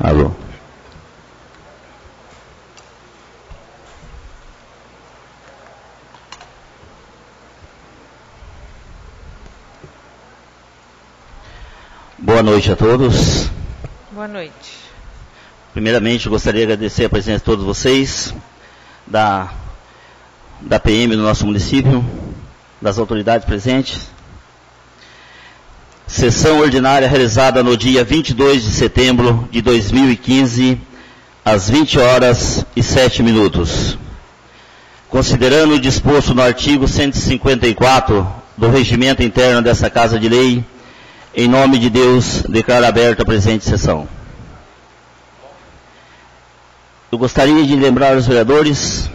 Alô. Boa noite a todos. Boa noite. Primeiramente, gostaria de agradecer a presença de todos vocês, da PM do nosso município, das autoridades presentes. Sessão ordinária realizada no dia 22 de setembro de 2015, às 20h07. Considerando o disposto no artigo 154 do regimento interno dessa Casa de Lei, em nome de Deus, declaro aberta a presente sessão. Eu gostaria de lembrar aos vereadores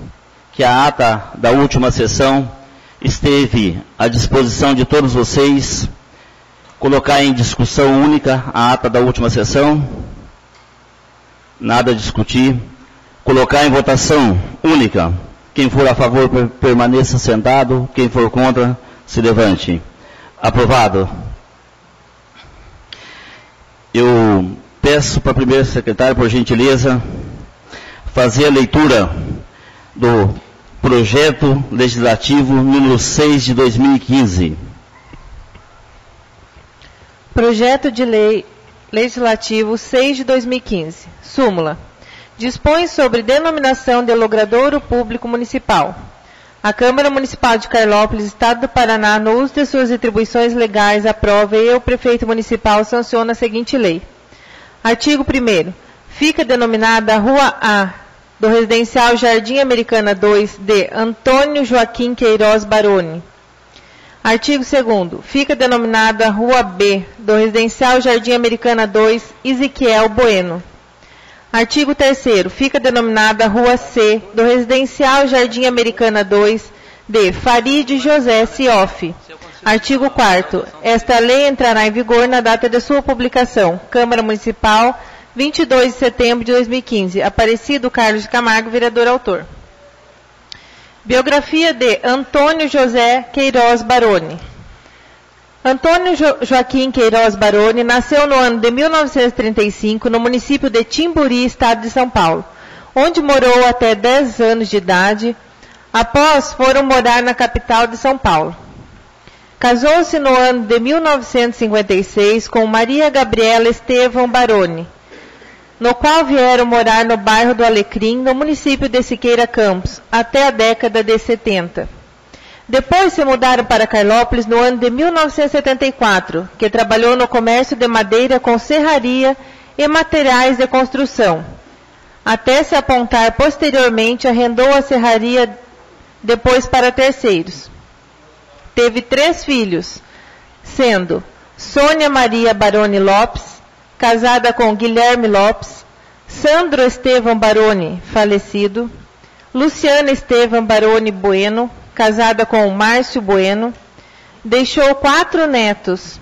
que a ata da última sessão esteve à disposição de todos vocês. Colocar em discussão única a ata da última sessão. Nada a discutir. Colocar em votação única. Quem for a favor permaneça sentado. Quem for contra, se levante. Aprovado. Eu peço para a primeira secretária, por gentileza, fazer a leitura do projeto legislativo número 6 de 2015. Projeto de Lei Legislativo 6 de 2015. Súmula. Dispõe sobre denominação de logradouro público municipal. A Câmara Municipal de Carlópolis, Estado do Paraná, no uso de suas atribuições legais, aprova e o Prefeito Municipal sanciona a seguinte lei. Artigo 1º. Fica denominada a Rua A do Residencial Jardim Americana 2 de Antônio Joaquim Queiroz Baroni. Artigo 2º. Fica denominada a Rua B do Residencial Jardim Americana 2, Ezequiel Bueno. Artigo 3º. Fica denominada a Rua C do Residencial Jardim Americana 2 de Farid José Sioff. Artigo 4º. Esta lei entrará em vigor na data de sua publicação. Câmara Municipal, 22 de setembro de 2015. Aparecido Carlos de Camargo, vereador autor. Biografia de Antônio José Queiroz Baroni. Antônio Joaquim Queiroz Baroni nasceu no ano de 1935 no município de Timburi, estado de São Paulo, onde morou até 10 anos de idade. Após, foram morar na capital de São Paulo. Casou-se no ano de 1956 com Maria Gabriela Estevão Baroni, no qual vieram morar no bairro do Alecrim, no município de Siqueira Campos, até a década de 70. Depois se mudaram para Carlópolis no ano de 1974, que trabalhou no comércio de madeira com serraria e materiais de construção. Até se apontar posteriormente, arrendou a serraria depois para terceiros. Teve 3 filhos, sendo Sônia Maria Baroni Lopes, casada com Guilherme Lopes, Sandro Estevão Baroni, falecido, Luciana Estevão Baroni Bueno, casada com Márcio Bueno, deixou 4 netos,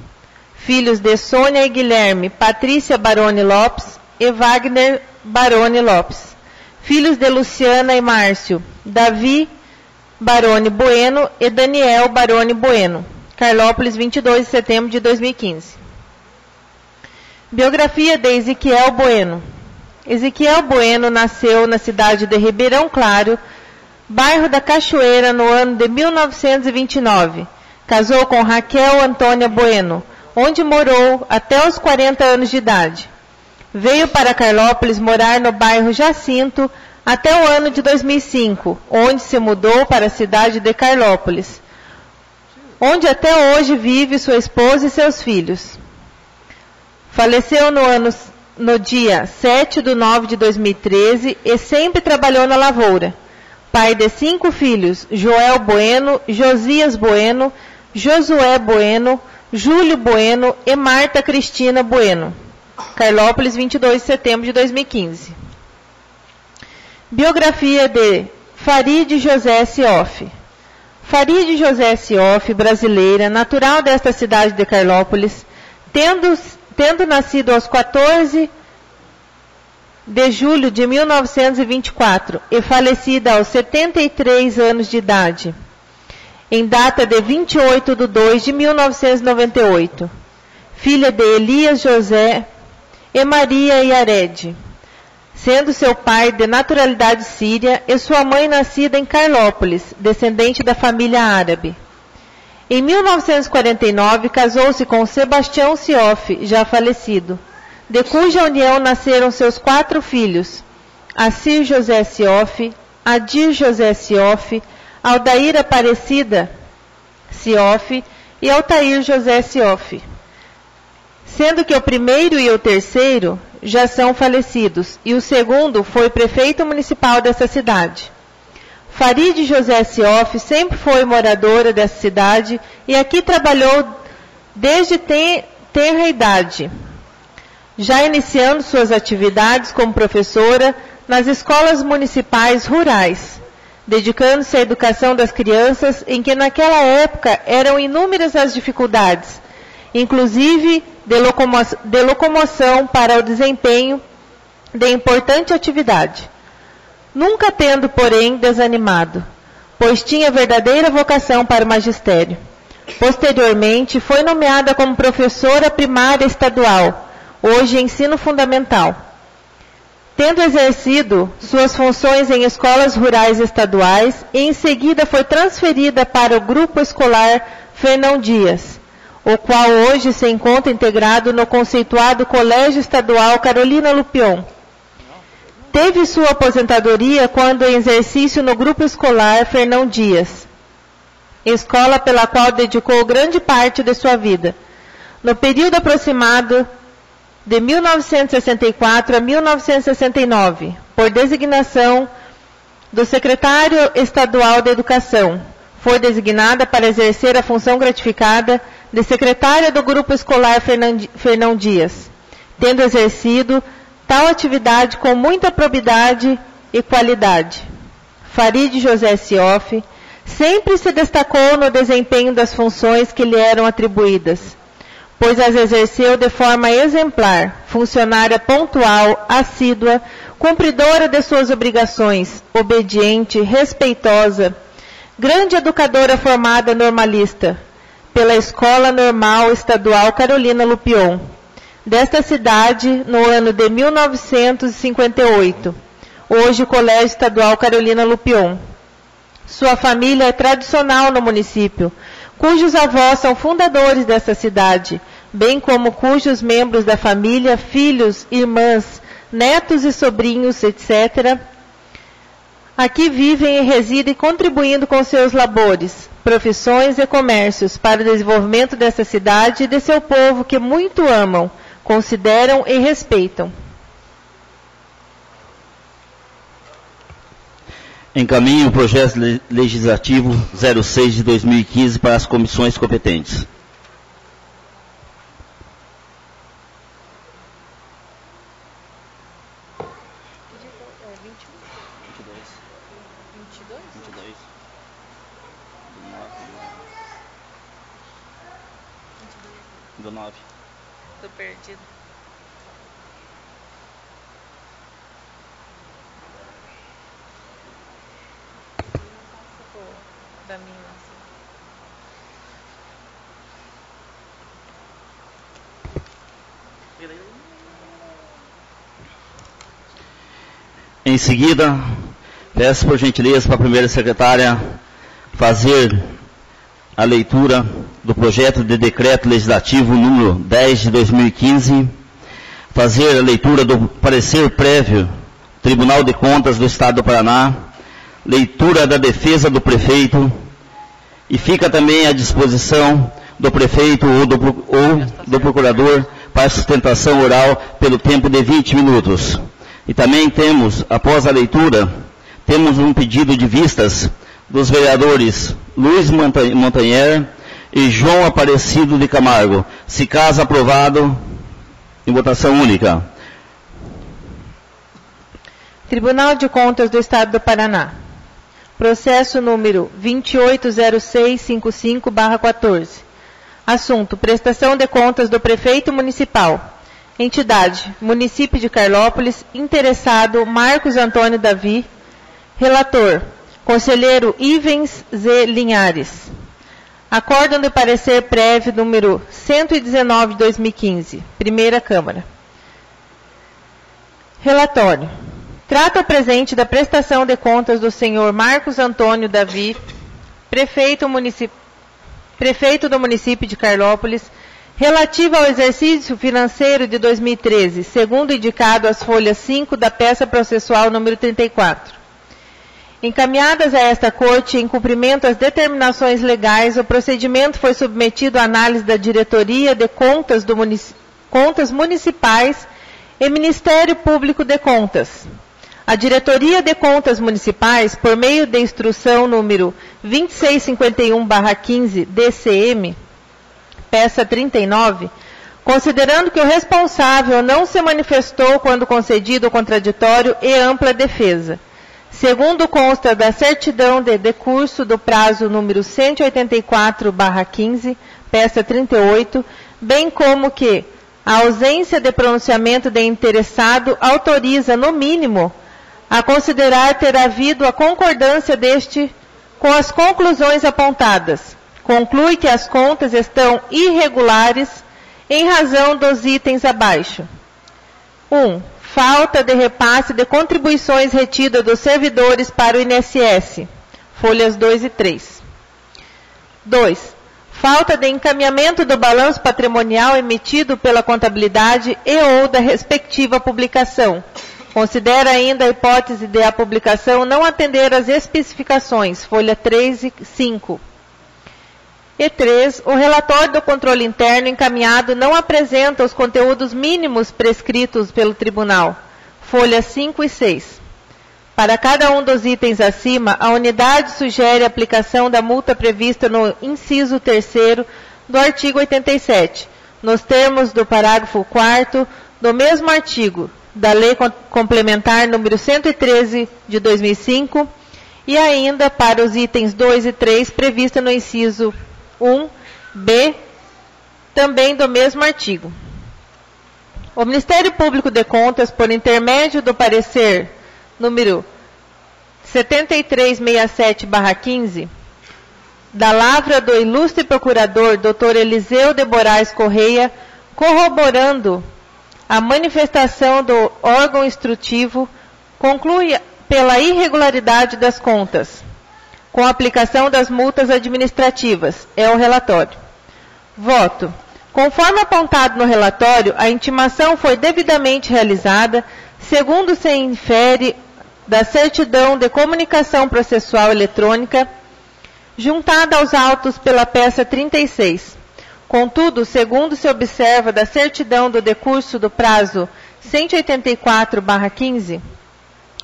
filhos de Sônia e Guilherme, Patrícia Baroni Lopes e Wagner Baroni Lopes, filhos de Luciana e Márcio, Davi Baroni Bueno e Daniel Baroni Bueno. Carlópolis, 22 de setembro de 2015. Biografia de Ezequiel Bueno. Ezequiel Bueno nasceu na cidade de Ribeirão Claro, bairro da Cachoeira, no ano de 1929. Casou com Raquel Antônia Bueno, onde morou até os 40 anos de idade. Veio para Carlópolis morar no bairro Jacinto até o ano de 2005, onde se mudou para a cidade de Carlópolis, onde até hoje vive sua esposa e seus filhos. Faleceu no dia 7/9 de 2013 e sempre trabalhou na lavoura. Pai de 5 filhos, Joel Bueno, Josias Bueno, Josué Bueno, Júlio Bueno e Marta Cristina Bueno. Carlópolis, 22 de setembro de 2015. Biografia de Farid José Sioff. Farid José Sioff, brasileira, natural desta cidade de Carlópolis, tendo nascido aos 14 de julho de 1924 e falecida aos 73 anos de idade, em data de 28/2 de 1998. Filha de Elias José e Maria Yared, sendo seu pai de naturalidade síria e sua mãe nascida em Carlópolis, descendente da família árabe. Em 1949, casou-se com Sebastião Sioff, já falecido, de cuja união nasceram seus 4 filhos, Assir José Sioff, Adir José Sioff, Aldair Aparecida Sioff e Altair José Sioff, sendo que o primeiro e o terceiro já são falecidos, e o segundo foi prefeito municipal dessa cidade. Farid José Sioff sempre foi moradora dessa cidade e aqui trabalhou desde tenra idade, já iniciando suas atividades como professora nas escolas municipais rurais, dedicando-se à educação das crianças, em que naquela época eram inúmeras as dificuldades, inclusive de locomoção para o desempenho de importante atividade. Nunca tendo, porém, desanimado, pois tinha verdadeira vocação para o magistério. Posteriormente, foi nomeada como professora primária estadual, hoje ensino fundamental. Tendo exercido suas funções em escolas rurais estaduais, e em seguida foi transferida para o Grupo Escolar Fernão Dias, o qual hoje se encontra integrado no conceituado Colégio Estadual Carolina Lupion. Teve sua aposentadoria quando em exercício no Grupo Escolar Fernão Dias, escola pela qual dedicou grande parte de sua vida. No período aproximado de 1964 a 1969, por designação do secretário estadual de Educação, foi designada para exercer a função gratificada de secretária do Grupo Escolar Fernão Dias, tendo exercido tal atividade com muita probidade e qualidade. Farid José Sioff sempre se destacou no desempenho das funções que lhe eram atribuídas, pois as exerceu de forma exemplar, funcionária pontual, assídua, cumpridora de suas obrigações, obediente, respeitosa, grande educadora formada normalista, pela Escola Normal Estadual Carolina Lupion, desta cidade no ano de 1958, hoje Colégio Estadual Carolina Lupion. Sua família é tradicional no município, cujos avós são fundadores dessa cidade, bem como cujos membros da família, filhos, irmãs, netos e sobrinhos, etc., aqui vivem e residem contribuindo com seus labores, profissões e comércios para o desenvolvimento dessa cidade e de seu povo que muito amam, consideram e respeitam. Encaminho o projeto legislativo 06 de 2015 para as comissões competentes. Do 9. Estou perdido. Da minha. Em seguida, peço por gentileza para a primeira secretária fazer a leitura do projeto de decreto legislativo número 10 de 2015, fazer a leitura do parecer prévio Tribunal de Contas do Estado do Paraná, leitura da defesa do prefeito, e fica também à disposição do prefeito ou do procurador para sustentação oral pelo tempo de 20 minutos. E também temos, após a leitura, temos um pedido de vistas dos vereadores Luiz Montanher e João Aparecido de Camargo. Se caso aprovado, em votação única. Tribunal de Contas do Estado do Paraná. Processo número 280655/14. Assunto: prestação de contas do prefeito municipal. Entidade: Município de Carlópolis. Interessado: Marcos Antônio Davi. Relator: Conselheiro Ivens Z. Linhares. Acórdão de parecer prévio número 119 de 2015. Primeira Câmara. Relatório. Trata o presente da prestação de contas do senhor Marcos Antônio Davi, prefeito do município de Carlópolis, relativa ao exercício financeiro de 2013, segundo indicado as folhas 5 da peça processual número 34. Encaminhadas a esta Corte, em cumprimento às determinações legais, o procedimento foi submetido à análise da Diretoria de Contas Municipais e Ministério Público de Contas. A Diretoria de Contas Municipais, por meio de instrução número 2651/15 DCM, peça 39, considerando que o responsável não se manifestou quando concedido o contraditório e ampla defesa, segundo consta da certidão de decurso do prazo número 184/15, peça 38, bem como que a ausência de pronunciamento de interessado autoriza, no mínimo, a considerar ter havido a concordância deste com as conclusões apontadas. Conclui que as contas estão irregulares em razão dos itens abaixo. 1. Falta de repasse de contribuições retidas dos servidores para o INSS, folhas 2 e 3. 2. Falta de encaminhamento do balanço patrimonial emitido pela contabilidade e ou da respectiva publicação. Considera ainda a hipótese de a publicação não atender às especificações, folha 3 e 5. E 3. O relatório do controle interno encaminhado não apresenta os conteúdos mínimos prescritos pelo tribunal, folhas 5 e 6. Para cada um dos itens acima, a unidade sugere a aplicação da multa prevista no inciso 3º do artigo 87, nos termos do parágrafo 4º do mesmo artigo, da Lei Complementar número 113 de 2005, e ainda para os itens 2 e 3 prevista no inciso 1b, também do mesmo artigo. O Ministério Público de Contas, por intermédio do parecer número 7367/15, da lavra do ilustre procurador Dr. Eliseu de Moraes Correia, corroborando a manifestação do órgão instrutivo, conclui pela irregularidade das contas, com a aplicação das multas administrativas. É o relatório. Voto. Conforme apontado no relatório, a intimação foi devidamente realizada, segundo se infere da certidão de comunicação processual eletrônica, juntada aos autos pela peça 36. Contudo, segundo se observa da certidão do decurso do prazo 184/15,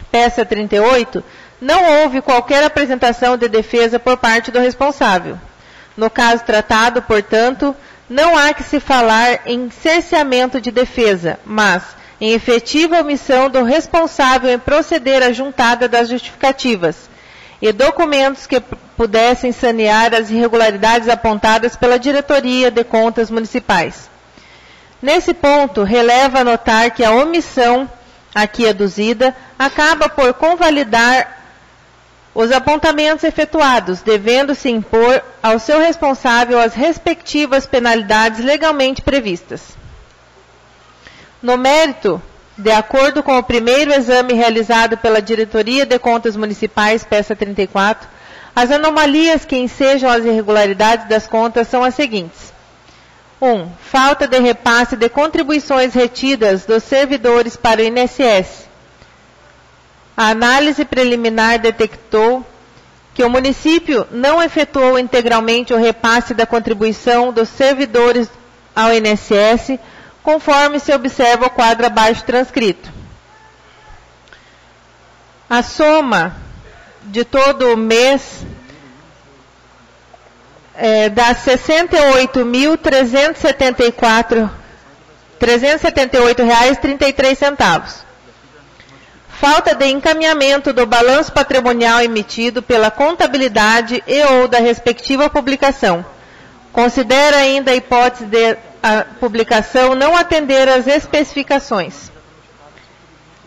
peça 38, não houve qualquer apresentação de defesa por parte do responsável. No caso tratado, portanto, não há que se falar em cerceamento de defesa, mas em efetiva omissão do responsável em proceder à juntada das justificativas e documentos que pudessem sanear as irregularidades apontadas pela Diretoria de Contas Municipais. Nesse ponto, releva notar que a omissão aqui aduzida acaba por convalidar os apontamentos efetuados, devendo-se impor ao seu responsável as respectivas penalidades legalmente previstas. No mérito, de acordo com o primeiro exame realizado pela Diretoria de Contas Municipais, peça 34, as anomalias que ensejam as irregularidades das contas são as seguintes. 1. Falta de repasse de contribuições retidas dos servidores para o INSS. A análise preliminar detectou que o município não efetuou integralmente o repasse da contribuição dos servidores ao INSS, conforme se observa o quadro abaixo transcrito. A soma de todo o mês dá R$ 378,33. Falta de encaminhamento do balanço patrimonial emitido pela contabilidade e ou da respectiva publicação. Considera ainda a hipótese de a publicação não atender às especificações.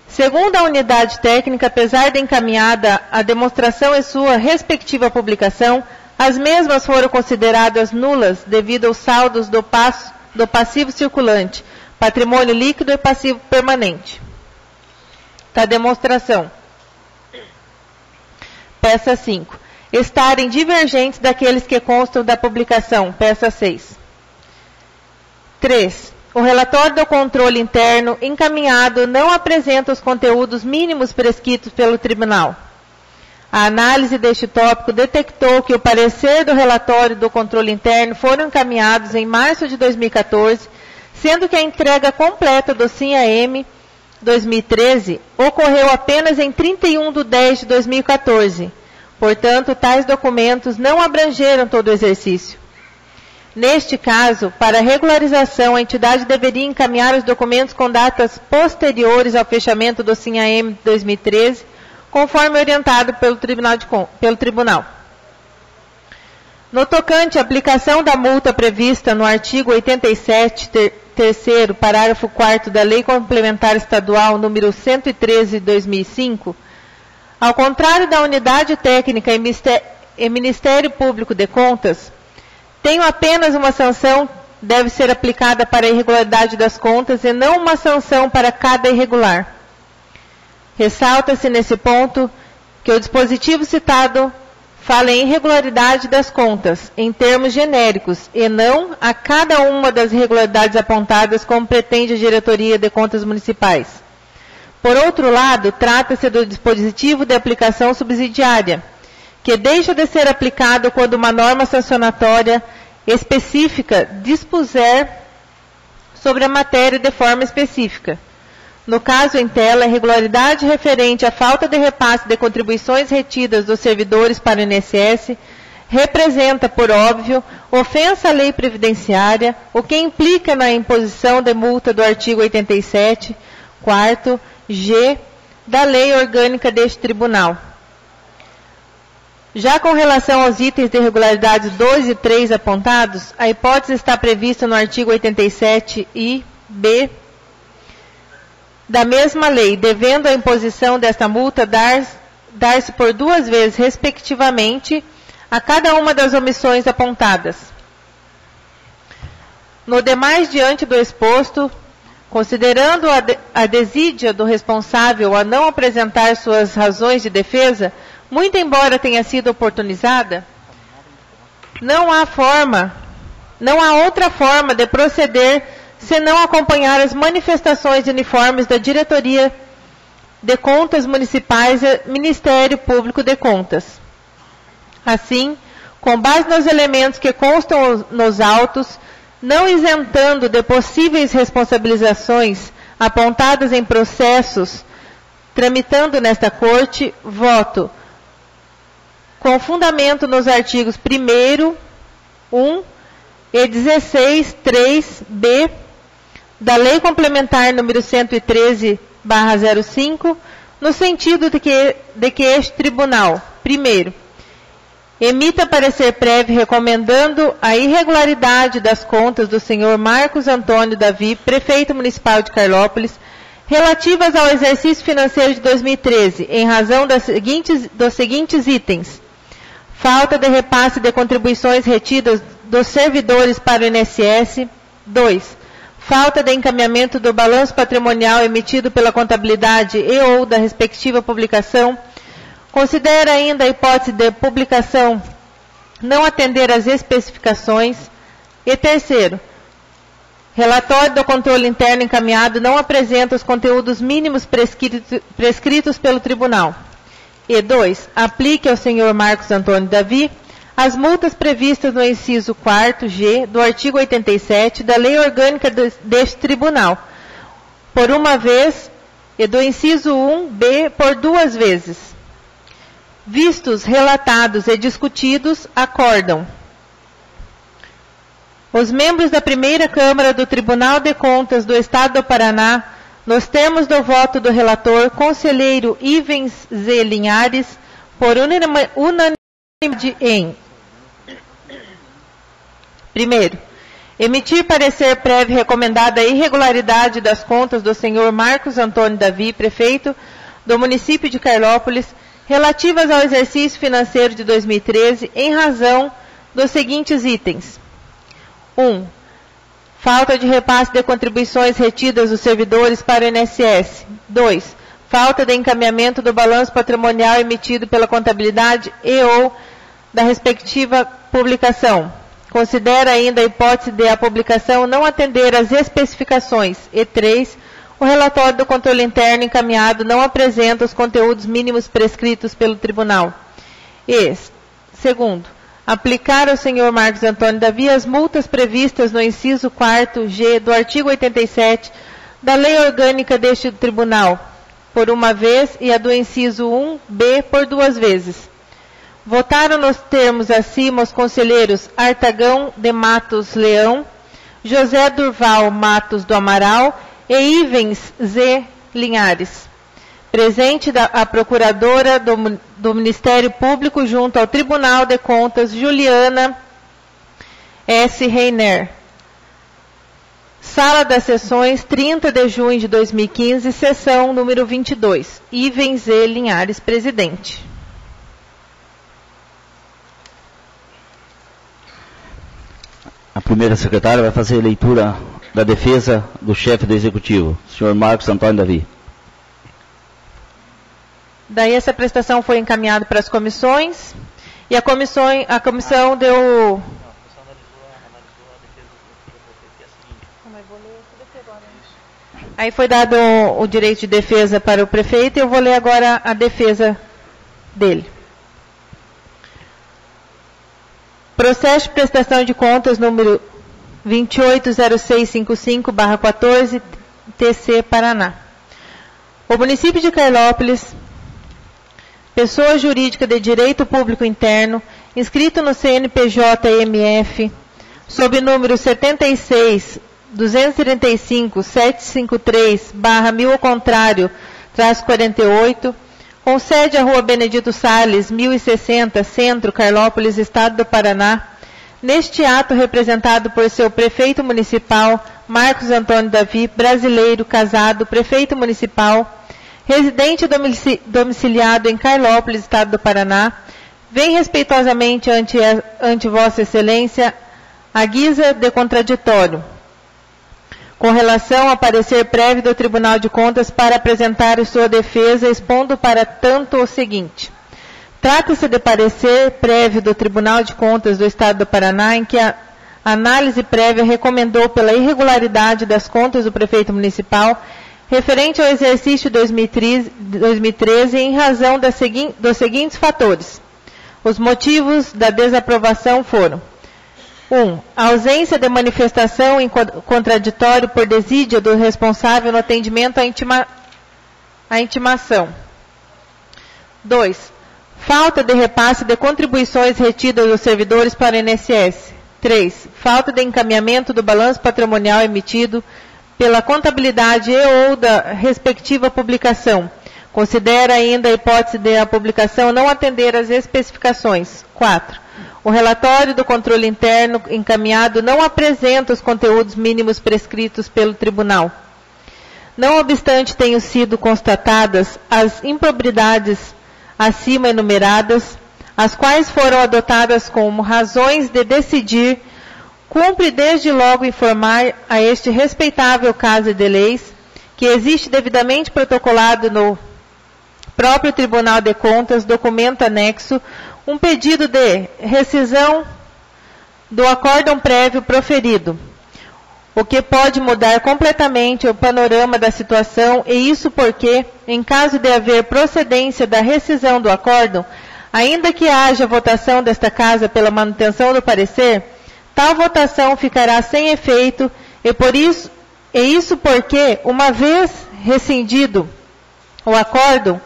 Segundo a unidade técnica, apesar de encaminhada a demonstração e sua respectiva publicação, as mesmas foram consideradas nulas devido aos saldos do passivo circulante, patrimônio líquido e passivo permanente. da demonstração. Peça 5. Estarem divergentes daqueles que constam da publicação. Peça 6. 3. O relatório do controle interno encaminhado não apresenta os conteúdos mínimos prescritos pelo tribunal. A análise deste tópico detectou que o parecer do relatório do controle interno foram encaminhados em março de 2014, sendo que a entrega completa do SIM-AM 2013 ocorreu apenas em 31 de 10 de 2014. Portanto, tais documentos não abrangeram todo o exercício. Neste caso, para regularização, a entidade deveria encaminhar os documentos com datas posteriores ao fechamento do SIM-AM 2013, conforme orientado pelo tribunal. No tocante à aplicação da multa prevista no artigo 87, terceiro, parágrafo 4º da Lei Complementar Estadual número 113 de 2005, ao contrário da Unidade Técnica e Ministério Público de Contas, tenho apenas uma sanção deve ser aplicada para a irregularidade das contas e não uma sanção para cada irregular. Ressalta-se nesse ponto que o dispositivo citado fala em irregularidade das contas, em termos genéricos, e não a cada uma das irregularidades apontadas como pretende a Diretoria de Contas Municipais. Por outro lado, trata-se do dispositivo de aplicação subsidiária, que deixa de ser aplicado quando uma norma sancionatória específica dispuser sobre a matéria de forma específica. No caso em tela, a irregularidade referente à falta de repasse de contribuições retidas dos servidores para o INSS representa, por óbvio, ofensa à lei previdenciária, o que implica na imposição de multa do artigo 87, 4º G, da Lei Orgânica deste Tribunal. Já com relação aos itens de irregularidades 2 e 3 apontados, a hipótese está prevista no artigo 87i, b, da mesma lei, devendo a imposição desta multa dar-se por 2 vezes, respectivamente, a cada uma das omissões apontadas. No demais, diante do exposto, considerando a desídia do responsável a não apresentar suas razões de defesa, muito embora tenha sido oportunizada, não há outra forma de proceder senão acompanhar as manifestações uniformes da Diretoria de Contas Municipais e Ministério Público de Contas. Assim, com base nos elementos que constam nos autos, não isentando de possíveis responsabilizações apontadas em processos tramitando nesta Corte, voto com fundamento nos artigos 1º, 1 e 16, 3b da Lei Complementar número 113/05, no sentido de que este Tribunal, primeiro, emita parecer prévio recomendando a irregularidade das contas do senhor Marcos Antônio Davi, prefeito municipal de Carlópolis, relativas ao exercício financeiro de 2013, em razão dos seguintes itens: falta de repasse de contribuições retidas dos servidores para o INSS. 2. Falta de encaminhamento do balanço patrimonial emitido pela contabilidade e ou da respectiva publicação. Considera ainda a hipótese de publicação não atender às especificações. E terceiro, relatório do controle interno encaminhado não apresenta os conteúdos mínimos prescritos pelo tribunal. E 2. Aplique ao senhor Marcos Antônio Davi as multas previstas no inciso 4º G do artigo 87 da Lei Orgânica deste Tribunal, por uma vez, e do inciso 1B por 2 vezes. Vistos, relatados e discutidos, acordam: os membros da primeira Câmara do Tribunal de Contas do Estado do Paraná, nos termos do voto do relator, conselheiro Ivens Z. Linhares, por unanimidade em: primeiro, emitir parecer prévio recomendado a irregularidade das contas do senhor Marcos Antônio Davi, prefeito do município de Carlópolis, relativas ao exercício financeiro de 2013, em razão dos seguintes itens: 1. Falta de repasse de contribuições retidas dos servidores para o INSS. 2. falta de encaminhamento do balanço patrimonial emitido pela contabilidade e ou da respectiva publicação. Considera ainda a hipótese de a publicação não atender às especificações. E 3. O relatório do controle interno encaminhado não apresenta os conteúdos mínimos prescritos pelo tribunal. E, segundo, aplicar ao senhor Marcos Antônio Davi as multas previstas no inciso 4º G do artigo 87 da Lei Orgânica deste Tribunal, por uma vez, e a do inciso 1B por 2 vezes. Votaram nos termos acima os conselheiros Artagão de Matos Leão, José Durval Matos do Amaral e Ivens Z. Linhares. Presente a Procuradora do Ministério Público junto ao Tribunal de Contas, Juliana S. Reiner. Sala das Sessões, 30 de junho de 2015, sessão número 22. Ivens Z. Linhares, presidente. A primeira secretária vai fazer a leitura da defesa do chefe do Executivo, senhor Marcos Antônio Davi. Daí essa prestação foi encaminhada para as comissões e a comissão deu... Aí foi dado o direito de defesa para o prefeito e eu vou ler agora a defesa dele. Processo de prestação de contas número 280655/14, TC Paraná. O município de Carlópolis, pessoa jurídica de direito público interno, inscrito no CNPJ-MF, sob número 76-235-753/1000 ao contrário, -48, com sede à Rua Benedito Salles, 1060, Centro, Carlópolis, Estado do Paraná, neste ato representado por seu prefeito municipal, Marcos Antônio Davi, brasileiro, casado, prefeito municipal, residente domiciliado em Carlópolis, Estado do Paraná, vem respeitosamente ante Vossa Excelência a guisa de contraditório, com relação ao parecer prévio do Tribunal de Contas para apresentar sua defesa, expondo para tanto o seguinte. Trata-se de parecer prévio do Tribunal de Contas do Estado do Paraná, em que a análise prévia recomendou pela irregularidade das contas do prefeito municipal, referente ao exercício 2013 em razão dos seguintes fatores. Os motivos da desaprovação foram: 1. A ausência de manifestação em contraditório por desídia do responsável no atendimento à intimação. 2. Falta de repasse de contribuições retidas dos servidores para o INSS. 3. Falta de encaminhamento do balanço patrimonial emitido pela contabilidade e ou da respectiva publicação. Considera ainda a hipótese de a publicação não atender às especificações. 4. O relatório do controle interno encaminhado não apresenta os conteúdos mínimos prescritos pelo tribunal. Não obstante tenham sido constatadas as improbidades acima enumeradas, as quais foram adotadas como razões de decidir, cumpre desde logo informar a este respeitável Casa de Leis, que existe devidamente protocolado no próprio Tribunal de Contas, documento anexo, um pedido de rescisão do acórdão prévio proferido, o que pode mudar completamente o panorama da situação, e isso porque, em caso de haver procedência da rescisão do acórdão, ainda que haja votação desta Casa pela manutenção do parecer, tal votação ficará sem efeito, e isso porque, uma vez rescindido o acórdão,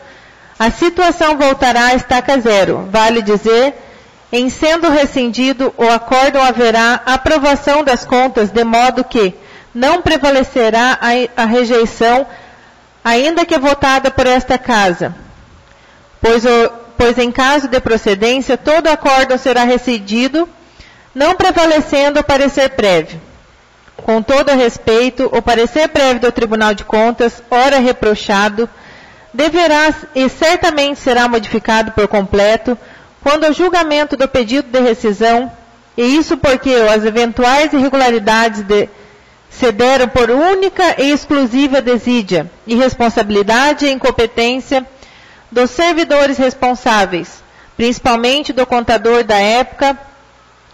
a situação voltará à estaca zero. Vale dizer, em sendo rescindido o acórdão, haverá aprovação das contas, de modo que não prevalecerá a rejeição, ainda que votada por esta Casa. Pois em caso de procedência, todo acórdão será rescindido, não prevalecendo o parecer prévio. Com todo respeito, o parecer prévio do Tribunal de Contas, ora reprochado, deverá e certamente será modificado por completo quando o julgamento do pedido de rescisão, e isso porque as eventuais irregularidades se deram por única e exclusiva desídia e responsabilidade e incompetência dos servidores responsáveis, principalmente do contador da época,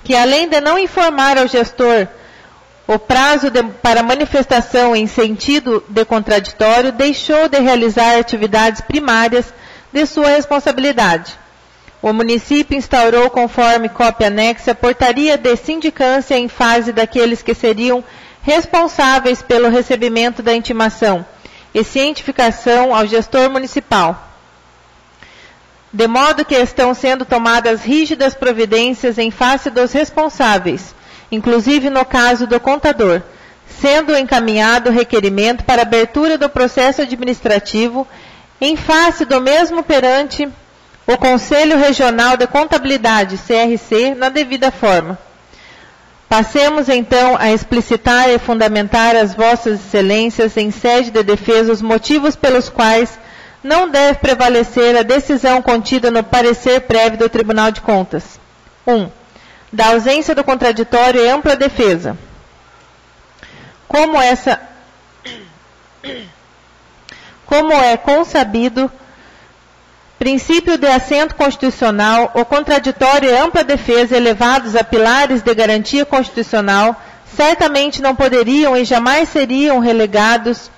que além de não informar ao gestor o prazo para manifestação em sentido de contraditório, deixou de realizar atividades primárias de sua responsabilidade. O município instaurou, conforme cópia anexa, portaria de sindicância em fase daqueles que seriam responsáveis pelo recebimento da intimação e cientificação ao gestor municipal, de modo que estão sendo tomadas rígidas providências em face dos responsáveis, inclusive no caso do contador, sendo encaminhado requerimento para abertura do processo administrativo em face do mesmo perante o Conselho Regional de Contabilidade, CRC, na devida forma. Passemos então a explicitar e fundamentar às vossas excelências em sede de defesa os motivos pelos quais não deve prevalecer a decisão contida no parecer prévio do Tribunal de Contas. 1. Da ausência do contraditório e ampla defesa. Como é consabido, princípio de assento constitucional, o contraditório e ampla defesa elevados a pilares de garantia constitucional, certamente não poderiam e jamais seriam relegados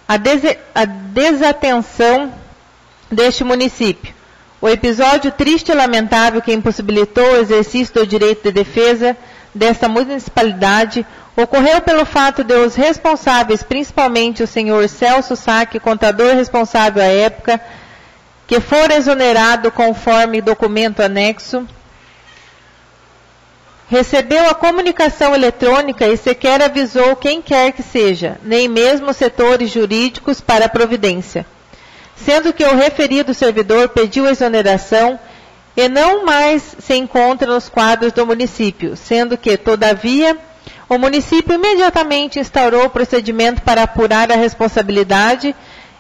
à desatenção deste município. O episódio triste e lamentável que impossibilitou o exercício do direito de defesa desta municipalidade ocorreu pelo fato de os responsáveis, principalmente o senhor Celso Saque, contador responsável à época, que for exonerado conforme documento anexo, recebeu a comunicação eletrônica e sequer avisou quem quer que seja, nem mesmo os setores jurídicos para a providência, sendo que o referido servidor pediu exoneração e não mais se encontra nos quadros do município, sendo que, todavia, o município imediatamente instaurou o procedimento para apurar a responsabilidade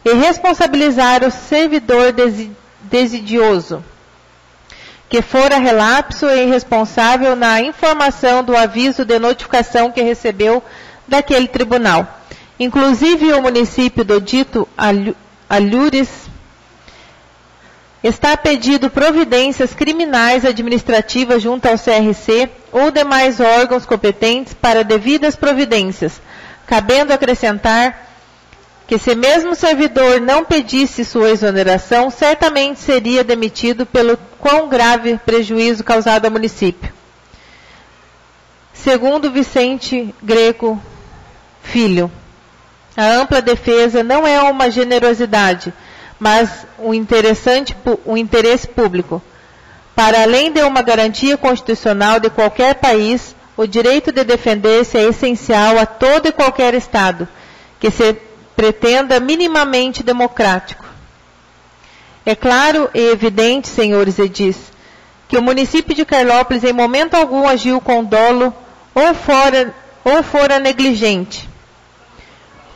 e responsabilizar o servidor desidioso, que fora relapso e irresponsável na informação do aviso de notificação que recebeu daquele tribunal. Inclusive, o município do dito Alhures está pedindo providências criminais administrativas junto ao CRC ou demais órgãos competentes para devidas providências, cabendo acrescentar que se mesmo o servidor não pedisse sua exoneração, certamente seria demitido pelo quão grave prejuízo causado ao município. Segundo Vicente Greco Filho, a ampla defesa não é uma generosidade, mas um interesse público. Para além de uma garantia constitucional de qualquer país, o direito de defender-se é essencial a todo e qualquer Estado, que se pretenda minimamente democrático. É claro e evidente, senhores edis, que o município de Carlópolis em momento algum agiu com dolo ou fora negligente,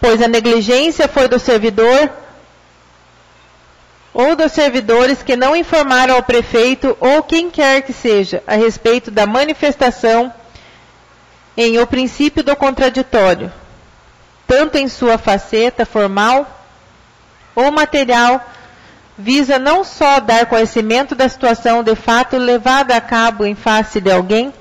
pois a negligência foi do servidor ou dos servidores que não informaram ao prefeito ou quem quer que seja a respeito da manifestação em o princípio do contraditório, tanto em sua faceta formal ou material, visa não só dar conhecimento da situação de fato levada a cabo em face de alguém,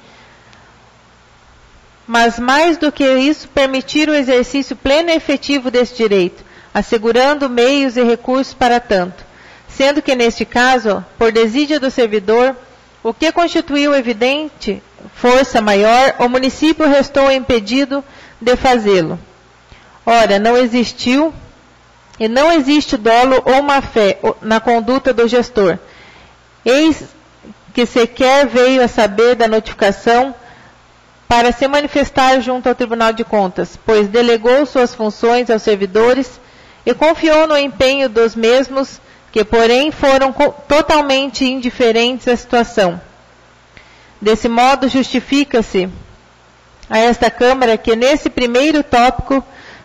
mas mais do que isso, permitir o exercício pleno e efetivo desse direito, assegurando meios e recursos para tanto, sendo que neste caso, por desídia do servidor, o que constituiu evidente força maior, o município restou impedido de fazê-lo. Ora, não existiu e não existe dolo ou má-fé na conduta do gestor. Eis que sequer veio a saber da notificação para se manifestar junto ao Tribunal de Contas, pois delegou suas funções aos servidores e confiou no empenho dos mesmos, que porém foram totalmente indiferentes à situação. Desse modo, justifica-se a esta Câmara que nesse primeiro tópico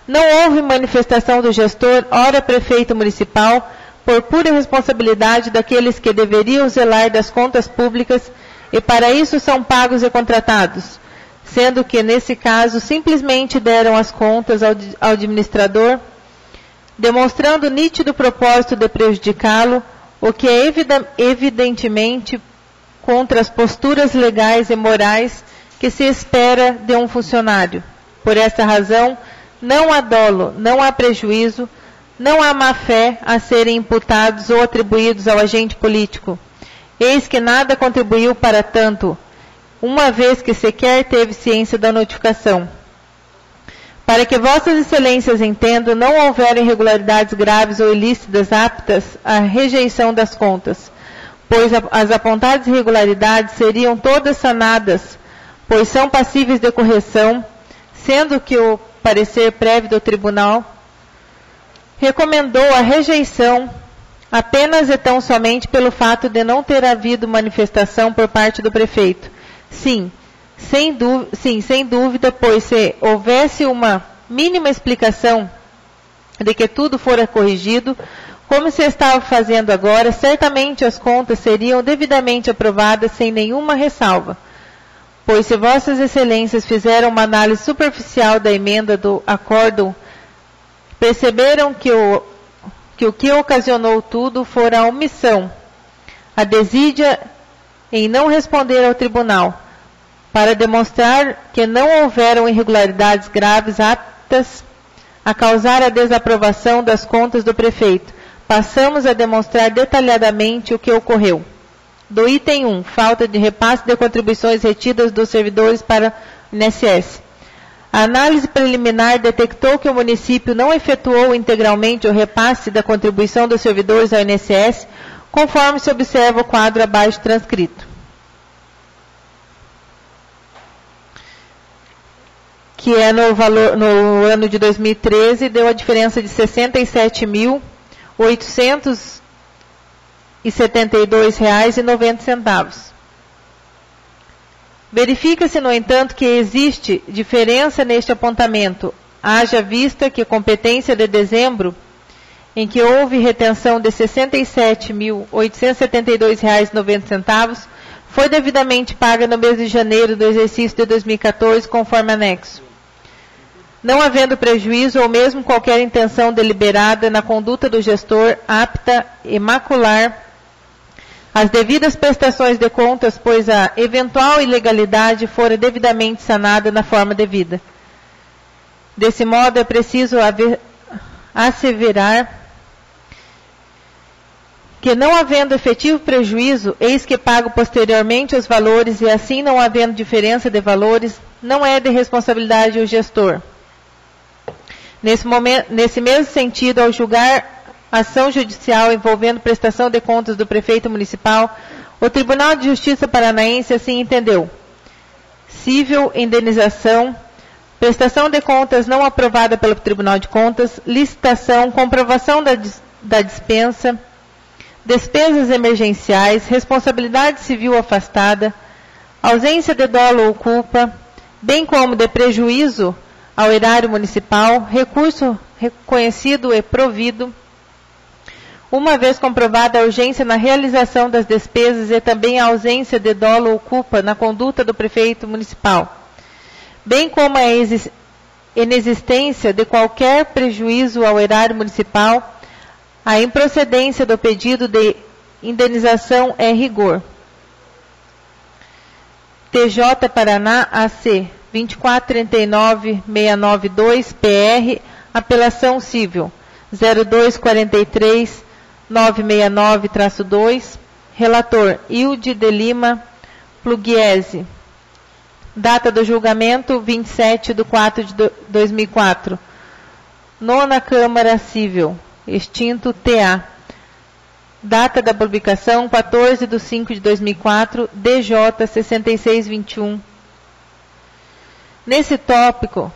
não houve manifestação do gestor, ora prefeito municipal, por pura responsabilidade daqueles que deveriam zelar das contas públicas e para isso são pagos e contratados, sendo que, nesse caso, simplesmente deram as contas ao administrador, demonstrando nítido propósito de prejudicá-lo, o que é evidentemente contra as posturas legais e morais que se espera de um funcionário. Por essa razão, não há dolo, não há prejuízo, não há má-fé a serem imputados ou atribuídos ao agente político. Eis que nada contribuiu para tanto, uma vez que sequer teve ciência da notificação. Para que vossas excelências entendam, não houveram irregularidades graves ou ilícitas aptas à rejeição das contas, pois as apontadas irregularidades seriam todas sanadas, pois são passíveis de correção, sendo que o parecer prévio do tribunal recomendou a rejeição apenas e tão somente pelo fato de não ter havido manifestação por parte do prefeito. Sim, sem dúvida, pois se houvesse uma mínima explicação de que tudo fora corrigido, como se estava fazendo agora, certamente as contas seriam devidamente aprovadas sem nenhuma ressalva. Pois se vossas excelências fizeram uma análise superficial da emenda do acórdão, perceberam que o que ocasionou tudo fora a omissão, a desídia em não responder ao tribunal, para demonstrar que não houveram irregularidades graves aptas a causar a desaprovação das contas do prefeito. Passamos a demonstrar detalhadamente o que ocorreu. Do item 1, falta de repasse de contribuições retidas dos servidores para o INSS. A análise preliminar detectou que o município não efetuou integralmente o repasse da contribuição dos servidores ao INSS, conforme se observa o quadro abaixo transcrito. Que é no ano de 2013, deu a diferença de R$ 67.872,90. Verifica-se, no entanto, que existe diferença neste apontamento, haja vista que a competência de dezembro, em que houve retenção de R$ 67.872,90, foi devidamente paga no mês de janeiro do exercício de 2014, conforme anexo. Não havendo prejuízo ou mesmo qualquer intenção deliberada na conduta do gestor apta a macular as devidas prestações de contas, pois a eventual ilegalidade fora devidamente sanada na forma devida. Desse modo, é preciso asseverar que, não havendo efetivo prejuízo, eis que pago posteriormente os valores e, assim, não havendo diferença de valores, não é de responsabilidade o gestor. Nesse mesmo sentido, ao julgar ação judicial envolvendo prestação de contas do prefeito municipal, o Tribunal de Justiça Paranaense assim entendeu. Cível, indenização, prestação de contas não aprovada pelo Tribunal de Contas, licitação, comprovação da dispensa, despesas emergenciais, responsabilidade civil afastada, ausência de dolo ou culpa, bem como de prejuízo ao erário municipal, recurso reconhecido e provido, uma vez comprovada a urgência na realização das despesas e também a ausência de dolo ou culpa na conduta do prefeito municipal, bem como a inexistência de qualquer prejuízo ao erário municipal, a improcedência do pedido de indenização é rigor. TJ Paraná AC 2439692 PR, apelação civil 0243-969-2, relator Hilde de Lima Pluguiese. Data do julgamento 27/4/2004. Nona Câmara Civil, extinto TA. Data da publicação 14/5/2004, DJ 6621. Nesse tópico,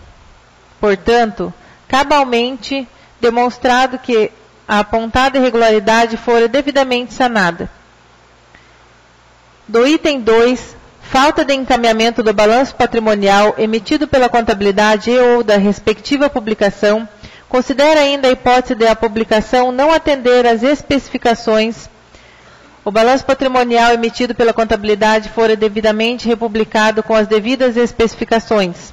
portanto, cabalmente demonstrado que a apontada irregularidade fora devidamente sanada. Do item 2, falta de encaminhamento do balanço patrimonial emitido pela contabilidade e ou da respectiva publicação, considera ainda a hipótese de a publicação não atender às especificações. o balanço patrimonial emitido pela contabilidade fora devidamente republicado com as devidas especificações.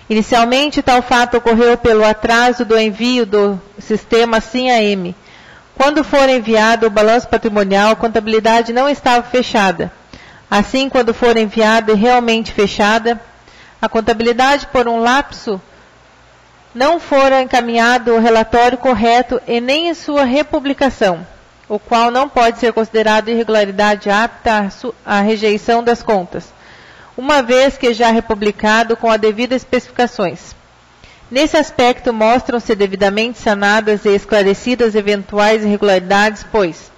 Inicialmente, tal fato ocorreu pelo atraso do envio do sistema SIM-AM. Quando for enviado o balanço patrimonial, a contabilidade não estava fechada. Assim, quando for enviada e realmente fechada, a contabilidade, por um lapso, não fora encaminhado o relatório correto e nem em sua republicação, o qual não pode ser considerado irregularidade apta à rejeição das contas, uma vez que já republicado com as devidas especificações. Nesse aspecto, mostram-se devidamente sanadas e esclarecidas eventuais irregularidades, pois,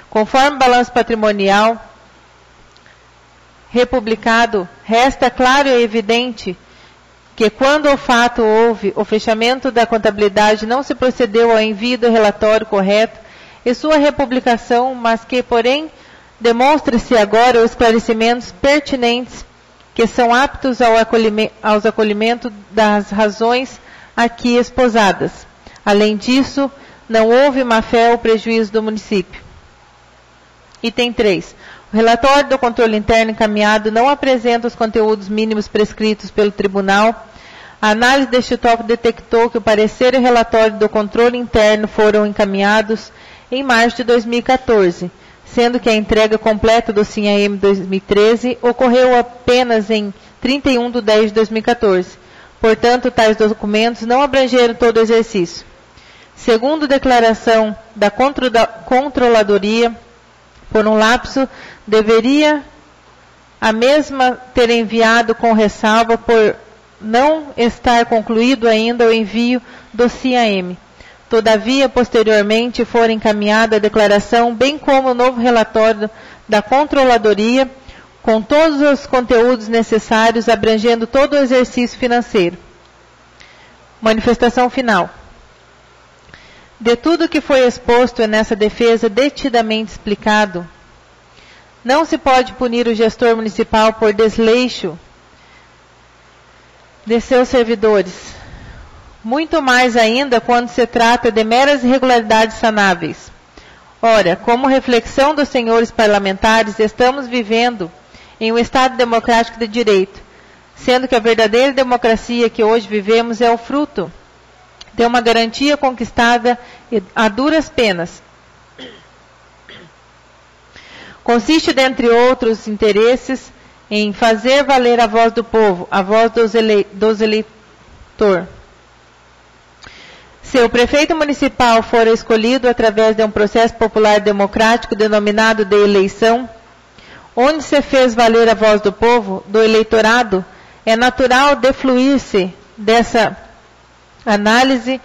conforme o balanço patrimonial republicado, resta claro e evidente que quando o fato houve o fechamento da contabilidade, não se procedeu ao envio do relatório correto e sua republicação, mas que, porém, demonstra-se agora os esclarecimentos pertinentes que são aptos aos acolhimentos das razões aqui esposadas. Além disso, não houve má-fé ou prejuízo do município. Item 3. O relatório do controle interno encaminhado não apresenta os conteúdos mínimos prescritos pelo tribunal. A análise deste tópico detectou que o parecer e o relatório do controle interno foram encaminhados em março de 2014, sendo que a entrega completa do SIM-AM 2013 ocorreu apenas em 31 de 10 de 2014. Portanto, tais documentos não abrangeram todo o exercício. Segundo declaração da Controladoria, por um lapso, deveria a mesma ter enviado com ressalva por não estar concluído ainda o envio do SIM-AM. Todavia, posteriormente, foi encaminhada a declaração, bem como o novo relatório da Controladoria, com todos os conteúdos necessários, abrangendo todo o exercício financeiro. Manifestação final. De tudo que foi exposto nessa defesa detidamente explicado, não se pode punir o gestor municipal por desleixo de seus servidores, muito mais ainda quando se trata de meras irregularidades sanáveis. Ora, como reflexão dos senhores parlamentares, estamos vivendo em um Estado democrático de direito, sendo que a verdadeira democracia que hoje vivemos é o fruto de uma garantia conquistada a duras penas. Consiste, dentre outros interesses, em fazer valer a voz do povo, a voz dos eleitores. Se o prefeito municipal for escolhido através de um processo popular democrático denominado de eleição, onde se fez valer a voz do povo, do eleitorado, é natural defluir-se dessa análise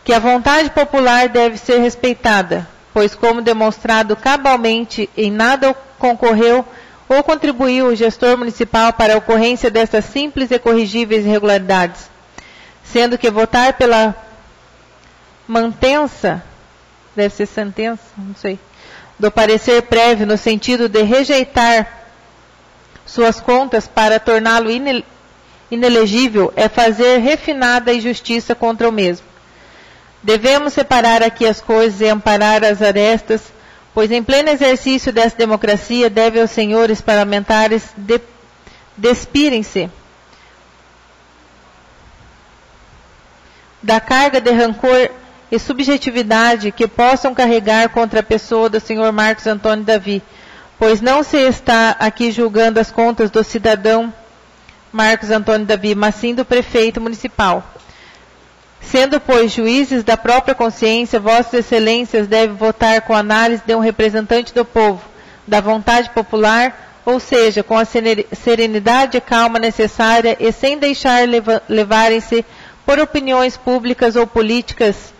que a vontade popular deve ser respeitada, pois, como demonstrado cabalmente, em nada concorreu ou contribuiu o gestor municipal para a ocorrência dessas simples e corrigíveis irregularidades, sendo que votar pela mantença, deve ser sentença, não sei, do parecer prévio no sentido de rejeitar suas contas para torná-lo inelegível é fazer refinada injustiça contra o mesmo. Devemos separar aqui as coisas e amparar as arestas, pois em pleno exercício dessa democracia deve aos senhores parlamentares despirem-se da carga de rancor e subjetividade que possam carregar contra a pessoa do senhor Marcos Antônio Davi, pois não se está aqui julgando as contas do cidadão Marcos Antônio Davi, mas sim do prefeito municipal. Sendo, pois, juízes da própria consciência, vossas excelências devem votar com análise de um representante do povo, da vontade popular, ou seja, com a serenidade e calma necessária e sem deixar levarem-se por opiniões públicas ou políticas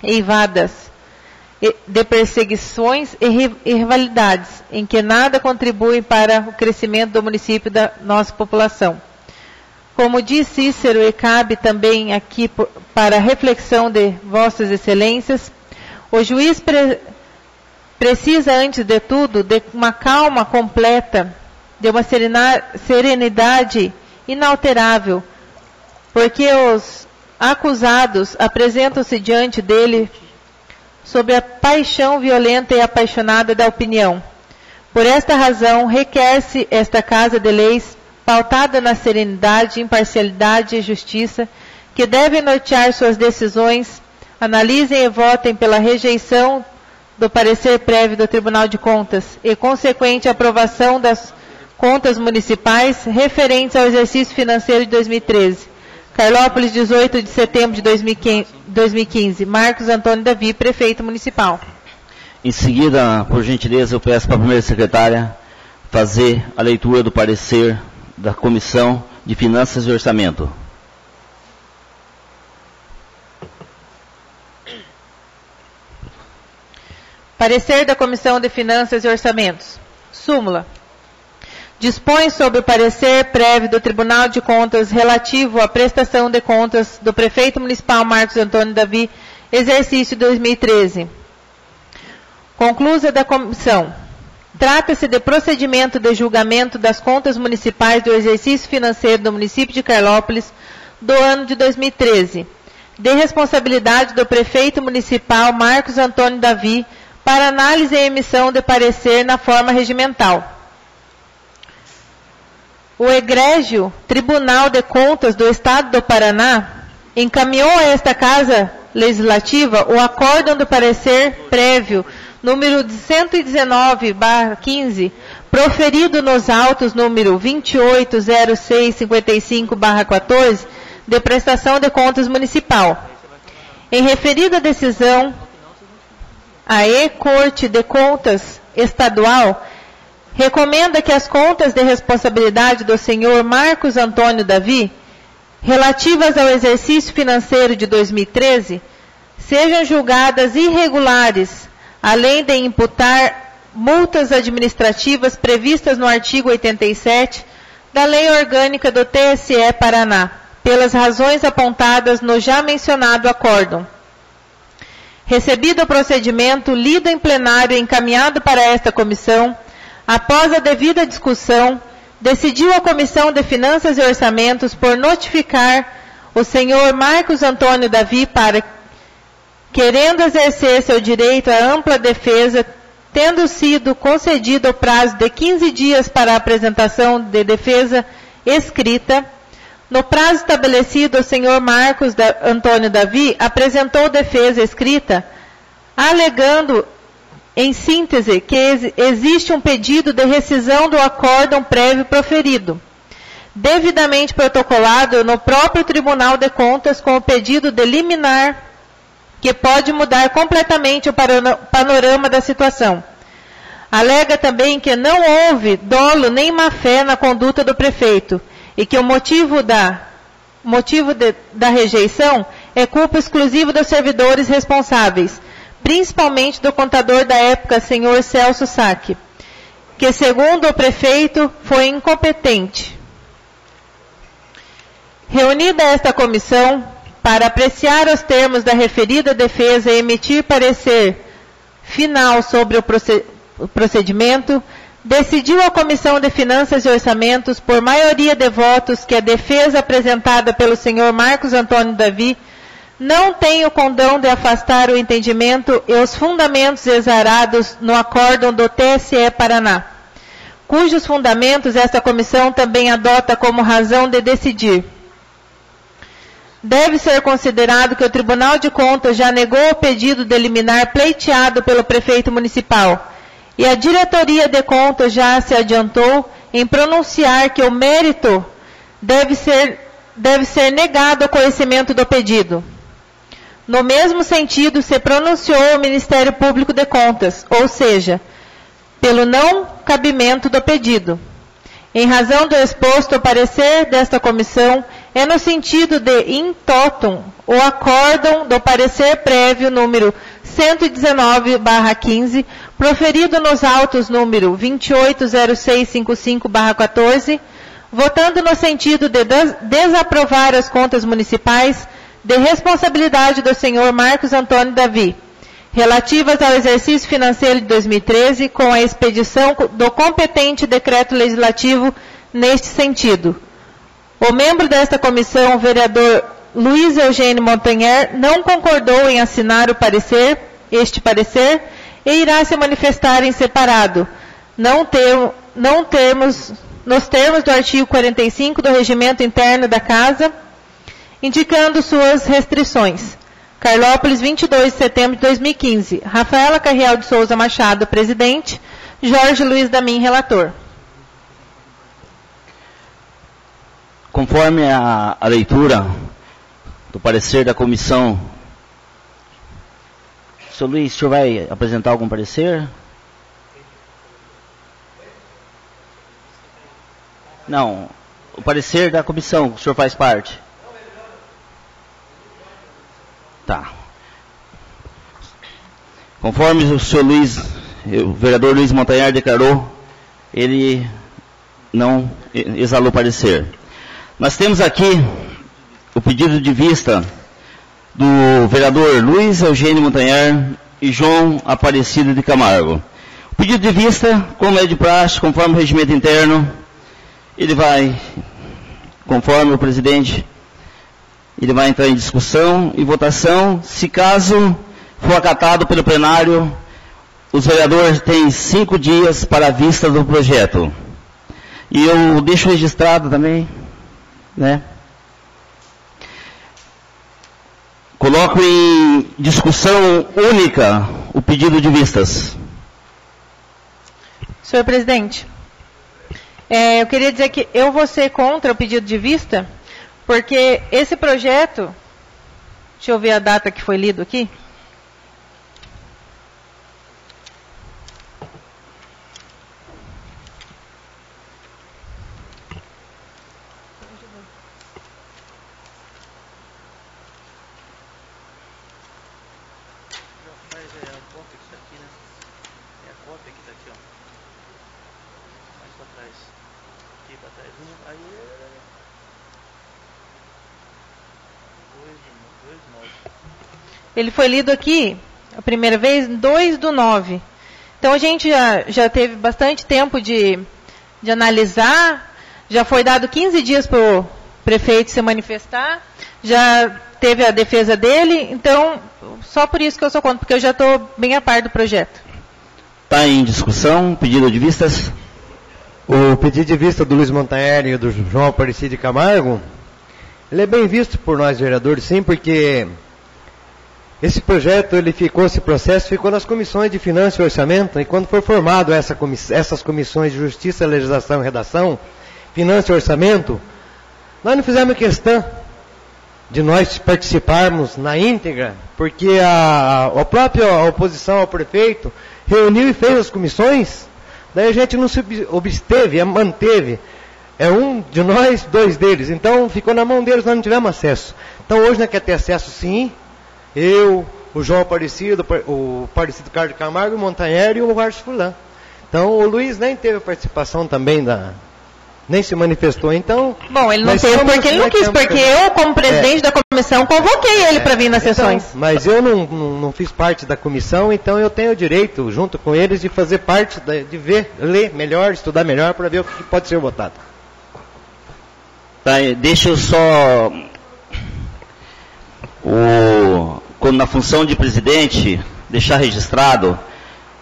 eivadas de perseguições e rivalidades, em que nada contribuem para o crescimento do município e da nossa população. Como diz Cícero, e cabe também aqui para a reflexão de vossas excelências, o juiz precisa, antes de tudo, de uma calma completa, de uma serenidade inalterável, porque os acusados apresentam-se diante dele sobre a paixão violenta e apaixonada da opinião. Por esta razão, requer-se esta Casa de Leis, pautada na serenidade, imparcialidade e justiça, que devem nortear suas decisões, analisem e votem pela rejeição do parecer prévio do Tribunal de Contas e consequente aprovação das contas municipais referentes ao exercício financeiro de 2013. Carlópolis, 18 de setembro de 2015. Marcos Antônio Davi, Prefeito Municipal. Em seguida, por gentileza, eu peço para a primeira secretária fazer a leitura do parecer da Comissão de Finanças e Orçamento. Parecer da Comissão de Finanças e Orçamentos. Súmula. Dispõe sobre o parecer prévio do Tribunal de Contas relativo à prestação de contas do Prefeito Municipal Marcos Antônio Davi, exercício 2013. Conclusa da Comissão. Trata-se de procedimento de julgamento das contas municipais do exercício financeiro do município de Carlópolis do ano de 2013, de responsabilidade do Prefeito Municipal Marcos Antônio Davi, para análise e emissão de parecer na forma regimental. O egrégio Tribunal de Contas do Estado do Paraná encaminhou a esta Casa Legislativa o acórdão do parecer prévio número 119/15, proferido nos autos número 280655/14, de prestação de contas municipal. Em referida decisão, a Corte de Contas Estadual recomenda que as contas de responsabilidade do senhor Marcos Antônio Davi, relativas ao exercício financeiro de 2013, sejam julgadas irregulares, além de imputar multas administrativas previstas no artigo 87 da Lei Orgânica do TSE Paraná, pelas razões apontadas no já mencionado acórdão. Recebido o procedimento, lido em plenário e encaminhado para esta comissão, após a devida discussão, decidiu a Comissão de Finanças e Orçamentos por notificar o senhor Marcos Antônio Davi para, querendo exercer seu direito à ampla defesa, tendo sido concedido o prazo de 15 dias para a apresentação de defesa escrita, no prazo estabelecido, o senhor Marcos Antônio Davi apresentou defesa escrita, alegando, em síntese, que existe um pedido de rescisão do acórdão prévio proferido, devidamente protocolado no próprio Tribunal de Contas com o pedido de liminar, que pode mudar completamente o panorama da situação. Alega também que não houve dolo nem má-fé na conduta do prefeito, e que o motivo da rejeição é culpa exclusiva dos servidores responsáveis, principalmente do contador da época, senhor Celso Saque, que, segundo o prefeito, foi incompetente. Reunida esta comissão, para apreciar os termos da referida defesa e emitir parecer final sobre o procedimento, decidiu a Comissão de Finanças e Orçamentos, por maioria de votos, que a defesa apresentada pelo senhor Marcos Antônio Davi não tem o condão de afastar o entendimento e os fundamentos exarados no acórdão do TSE Paraná, cujos fundamentos esta comissão também adota como razão de decidir. Deve ser considerado que o Tribunal de Contas já negou o pedido de liminar pleiteado pelo prefeito municipal, e a diretoria de contas já se adiantou em pronunciar que o mérito deve ser negado ao conhecimento do pedido. No mesmo sentido, se pronunciou o Ministério Público de Contas, ou seja, pelo não cabimento do pedido. Em razão do exposto, o parecer desta comissão é no sentido de in totum o acórdão do parecer prévio número 119/15, proferido nos autos número 280655/14, votando no sentido de desaprovar as contas municipais de responsabilidade do senhor Marcos Antônio Davi, relativas ao exercício financeiro de 2013, com a expedição do competente decreto legislativo neste sentido. O membro desta comissão, o vereador Luiz Eugênio Montanher, não concordou em assinar o parecer este parecer e irá se manifestar em separado, nos termos do artigo 45 do Regimento Interno da Casa, indicando suas restrições. Carlópolis, 22 de setembro de 2015. Rafaela Carriel de Souza Machado, presidente. Jorge Luiz Damin, relator. Conforme a leitura do parecer da comissão, Sr. Luiz, o senhor vai apresentar algum parecer? Não, o parecer da comissão, o senhor faz parte. Tá. Conforme o senhor Luiz, o vereador Luiz Montanhar declarou, ele não exalou parecer. Nós temos aqui o pedido de vista do vereador Luiz Eugênio Montanhar e João Aparecido de Camargo. O pedido de vista, como é de praxe, conforme o regimento interno, ele vai, conforme o presidente, ele vai entrar em discussão e votação. Se caso for acatado pelo plenário, os vereadores têm 5 dias para a vista do projeto. E eu deixo registrado também, né? Coloco em discussão única o pedido de vistas. Senhor presidente, eu queria dizer que eu vou ser contra o pedido de vista, porque esse projeto, deixa eu ver a data que foi lido aqui. Ele foi lido aqui, a primeira vez, 2/9. Então, a gente já teve bastante tempo de analisar, já foi dado 15 dias para o prefeito se manifestar, já teve a defesa dele, então, só por isso que eu sou contra, porque eu já estou bem a par do projeto. Está em discussão, pedido de vistas? O pedido de vista do Luiz Montanhar e do João Aparecido de Camargo, ele é bem visto por nós vereadores, sim, porque esse projeto, esse processo ficou nas comissões de Finanças e Orçamento, e quando for formado essas comissões de Justiça, Legislação e Redação, Finanças e Orçamento, nós não fizemos questão de nós participarmos na íntegra, porque a própria oposição ao prefeito reuniu e fez as comissões, daí a gente não se obsteve, manteve. É um de nós, 2 deles, então ficou na mão deles, nós não tivemos acesso. Então hoje nós queremos ter acesso sim, eu, o João Aparecido, o Aparecido Carlos de Camargo, o Montanhar e o Márcio Fulan. Então o Luiz nem teve participação também, nem se manifestou. Então, bom, ele não teve porque ele não quis, porque eu, como presidente da comissão, convoquei ele para vir nas sessões. Mas eu não fiz parte da comissão, então eu tenho o direito, junto com eles, de fazer parte, de ver, ler melhor, estudar melhor, para ver o que pode ser votado. Tá, deixa eu só... Quando na função de presidente, deixar registrado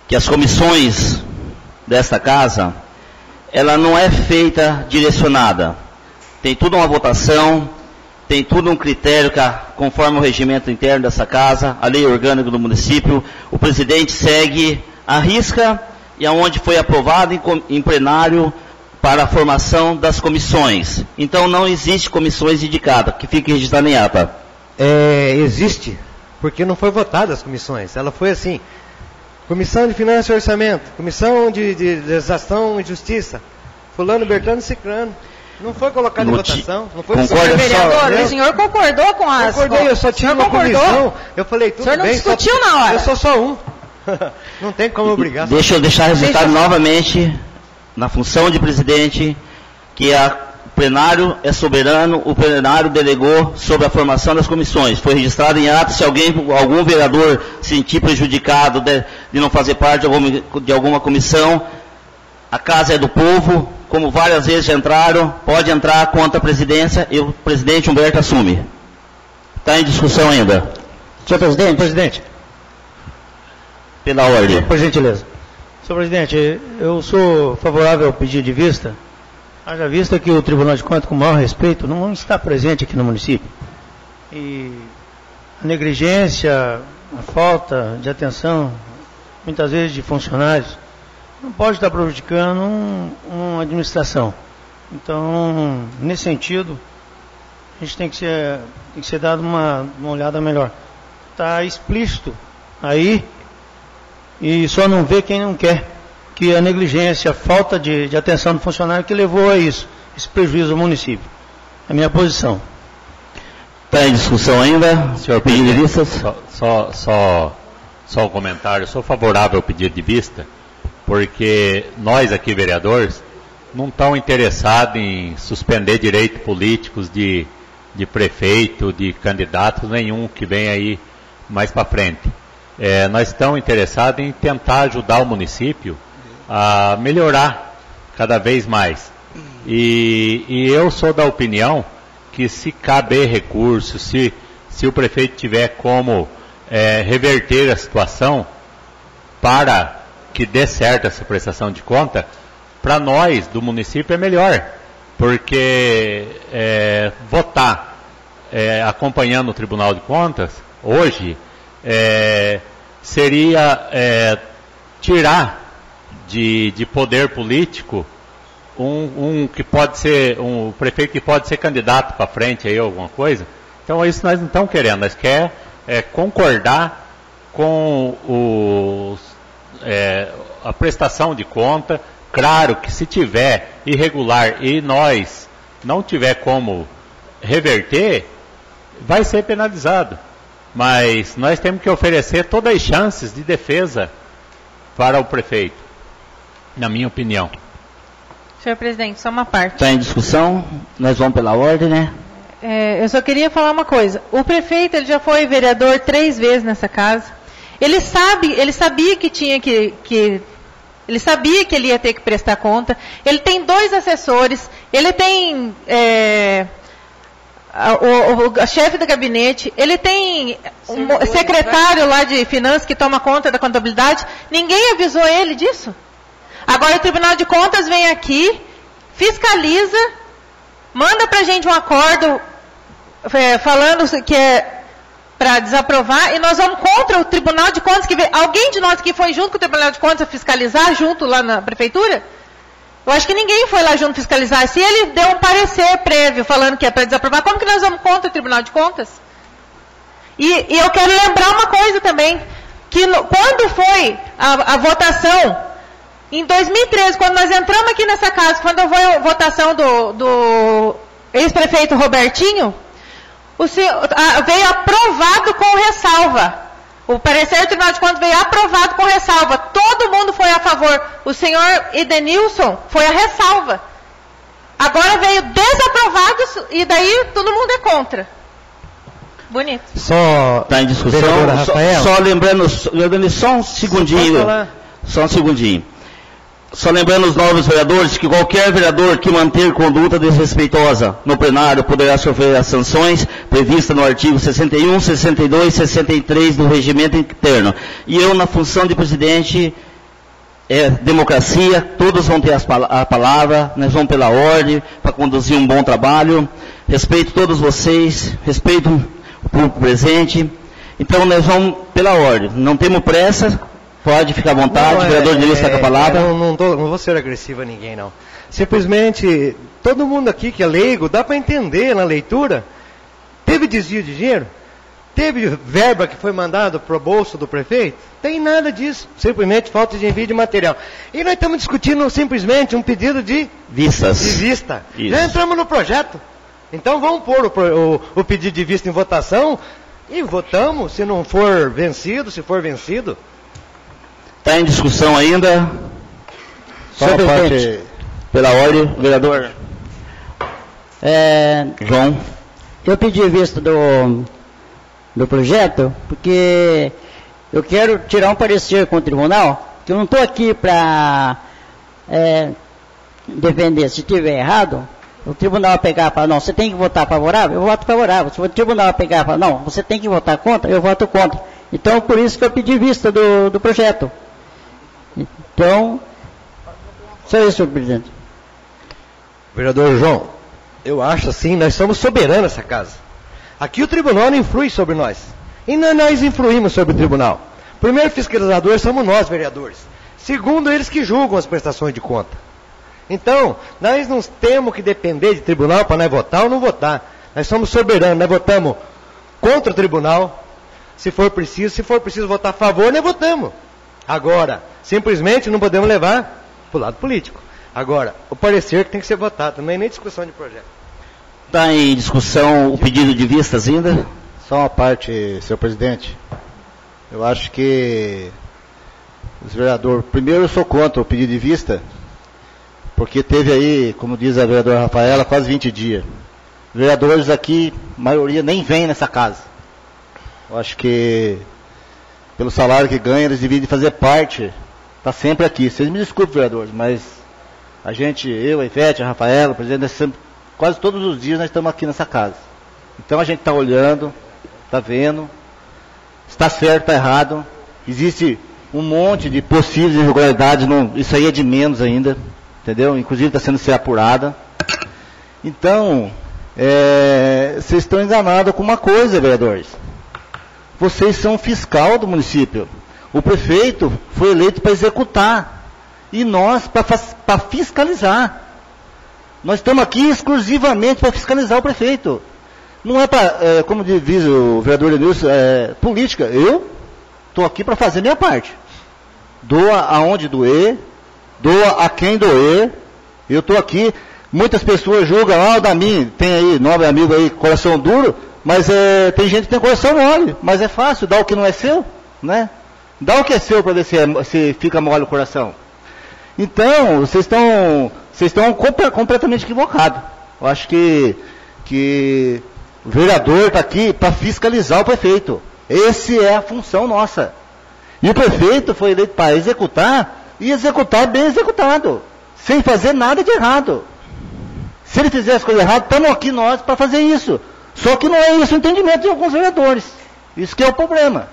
que as comissões desta casa, ela não é feita direcionada. Tem tudo uma votação, tem tudo um critério que, conforme o regimento interno dessa casa, a lei orgânica do município, o presidente segue a risca e aonde foi aprovado em plenário para a formação das comissões. Então não existe comissões indicadas, que fique registrado em ata. Existe, porque não foi votada as comissões. Ela foi assim: Comissão de Finanças e Orçamento, Comissão de Legislação e Justiça, fulano, Bertano e Cicrano. Não foi colocado em votação. Não foi concorda vereador, o senhor concordou com as... Concordei, eu só tinha uma comissão. Eu falei, tudo bem. O senhor não discutiu na hora. Eu sou só um. Não tem como obrigar. Deixa eu deixar registrado novamente, na função de presidente, que o plenário é soberano, o plenário delegou sobre a formação das comissões. Foi registrado em ato. Se algum vereador se sentir prejudicado de não fazer parte de alguma comissão, a casa é do povo, como várias vezes já entraram, pode entrar contra a presidência e o presidente Humberto assume. Está em discussão ainda. Senhor presidente. Presidente. Pela ordem. Por gentileza. Senhor presidente, eu sou favorável ao pedido de vista, haja vista que o Tribunal de Contas, com o maior respeito, não está presente aqui no município. E a negligência, a falta de atenção, muitas vezes de funcionários, não pode estar prejudicando uma administração. Então, nesse sentido, a gente tem que ser dado uma olhada melhor. Está explícito aí, e só não vê quem não quer, que a negligência, a falta de atenção do funcionário que levou a isso, esse prejuízo ao município. É a minha posição. Está em discussão ainda, senhor pedido de vista? Só um comentário. Eu sou favorável ao pedido de vista, porque nós aqui, vereadores, não estamos interessados em suspender direitos políticos de prefeito, de candidatos nenhum que vem aí mais para frente. Nós estamos interessados em tentar ajudar o município a melhorar cada vez mais. E eu sou da opinião que se caber recursos, se o prefeito tiver como reverter a situação para que dê certo essa prestação de conta, para nós do município é melhor, porque votar acompanhando o Tribunal de Contas hoje seria tirar de poder político que pode ser um prefeito que pode ser candidato para frente aí alguma coisa. Então isso nós não estamos querendo, nós queremos concordar com a prestação de conta. Claro que se tiver irregular e nós não tiver como reverter, vai ser penalizado. Mas nós temos que oferecer todas as chances de defesa para o prefeito, na minha opinião. Senhor presidente, só uma parte. Está em discussão, nós vamos pela ordem, né? Eu só queria falar uma coisa. O prefeito, ele já foi vereador 3 vezes nessa casa. Ele sabia que tinha ele sabia que ele ia ter que prestar conta. Ele tem 2 assessores. Ele tem o chefe do gabinete. Ele tem um secretário lá de finanças que toma conta da contabilidade. Ninguém avisou ele disso. Agora o Tribunal de Contas vem aqui, fiscaliza, manda pra gente um acordo falando que é para desaprovar, e nós vamos contra o Tribunal de Contas. Alguém de nós que foi junto com o Tribunal de Contas a fiscalizar, junto lá na prefeitura? Eu acho que ninguém foi lá junto fiscalizar. Se ele deu um parecer prévio falando que é para desaprovar, como que nós vamos contra o Tribunal de Contas? E eu quero lembrar uma coisa também, que quando foi a votação, em 2013, quando nós entramos aqui nessa casa, quando foi a votação do ex-prefeito Robertinho, veio aprovado com ressalva. O parecer do Tribunal de Contas veio aprovado com ressalva. Todo mundo foi a favor. O senhor Edenilson foi a ressalva. Agora veio desaprovado e daí todo mundo é contra. Bonito. Só está em discussão. Só lembrando só um segundinho. Só um segundinho. Só lembrando os novos vereadores que qualquer vereador que manter conduta desrespeitosa no plenário poderá sofrer as sanções previstas no artigo 61, 62 e 63 do regimento interno. E eu, na função de presidente, democracia, todos vão ter a palavra, nós vamos pela ordem para conduzir um bom trabalho. Respeito todos vocês, respeito o público presente. Então nós vamos pela ordem, não temos pressa. Pode ficar à vontade, o vereador Denilson está com a palavra. Não vou ser agressivo a ninguém, não. Simplesmente, todo mundo aqui que é leigo, dá para entender na leitura. Teve desvio de dinheiro? Teve verba que foi mandada para o bolso do prefeito? Tem nada disso. Simplesmente falta de envio de material. E nós estamos discutindo simplesmente um pedido de vista. Isso. Já entramos no projeto. Então vamos pôr o pedido de vista em votação e votamos, se não for vencido, se for vencido. Está em discussão ainda. Senhor presidente, pela ordem, vereador João. Eu pedi vista do projeto, porque eu quero tirar um parecer com o tribunal, que eu não estou aqui para defender. Se estiver errado, o tribunal pegar e falar, não, você tem que votar favorável, eu voto favorável. Se o tribunal pegar e falar, não, você tem que votar contra, eu voto contra. Então, por isso que eu pedi vista do projeto. Então, só isso, senhor presidente. Vereador João, eu acho assim, nós somos soberanos nessa casa. Aqui o tribunal não influi sobre nós. E nós influímos sobre o tribunal. Primeiro fiscalizador somos nós, vereadores. Segundo, eles que julgam as prestações de conta. Então, nós não temos que depender de tribunal para nós votar ou não votar. Nós somos soberanos, nós votamos contra o tribunal, se for preciso votar a favor, nós votamos. Agora, simplesmente não podemos levar para o lado político. Agora, o parecer que tem que ser votado, não é nem discussão de projeto. Está em discussão o pedido de vistas ainda? Só uma parte, senhor presidente. Eu acho que os vereadores, primeiro eu sou contra o pedido de vista, porque teve aí, como diz a vereadora Rafaela, quase 20 dias. Vereadores aqui, a maioria nem vem nessa casa. Eu acho que, pelo salário que ganham, eles deveriam fazer parte, está sempre aqui. Vocês me desculpem, vereadores, mas a gente, eu, a Ivete, a Rafaela, o presidente, quase todos os dias nós estamos aqui nessa casa. Então a gente está olhando, está vendo, está certo, está errado. Existe um monte de possíveis irregularidades, isso aí é de menos ainda, entendeu? Inclusive está sendo ser apurada. Então, vocês estão enganados com uma coisa, vereadores. Vocês são fiscal do município. O prefeito foi eleito para executar e nós para fiscalizar. Nós estamos aqui exclusivamente para fiscalizar o prefeito. Não é para, como diz o vereador Denilson, política. Eu estou aqui para fazer minha parte. Doa aonde doer, doa a quem doer. Eu estou aqui. Muitas pessoas julgam, o Damin, tem aí, nobre amigo aí, coração duro, mas tem gente que tem coração mole, mas é fácil, dá o que não é seu, né? Dá o que é seu para ver se fica mole o coração. Então, vocês estão completamente equivocados. Eu acho que o vereador está aqui para fiscalizar o prefeito. Essa é a função nossa. E o prefeito foi eleito para executar, e executar bem executado, sem fazer nada de errado. Se ele fizesse coisa errada, estamos aqui nós para fazer isso. Só que não é isso o entendimento de alguns vereadores. Isso que é o problema.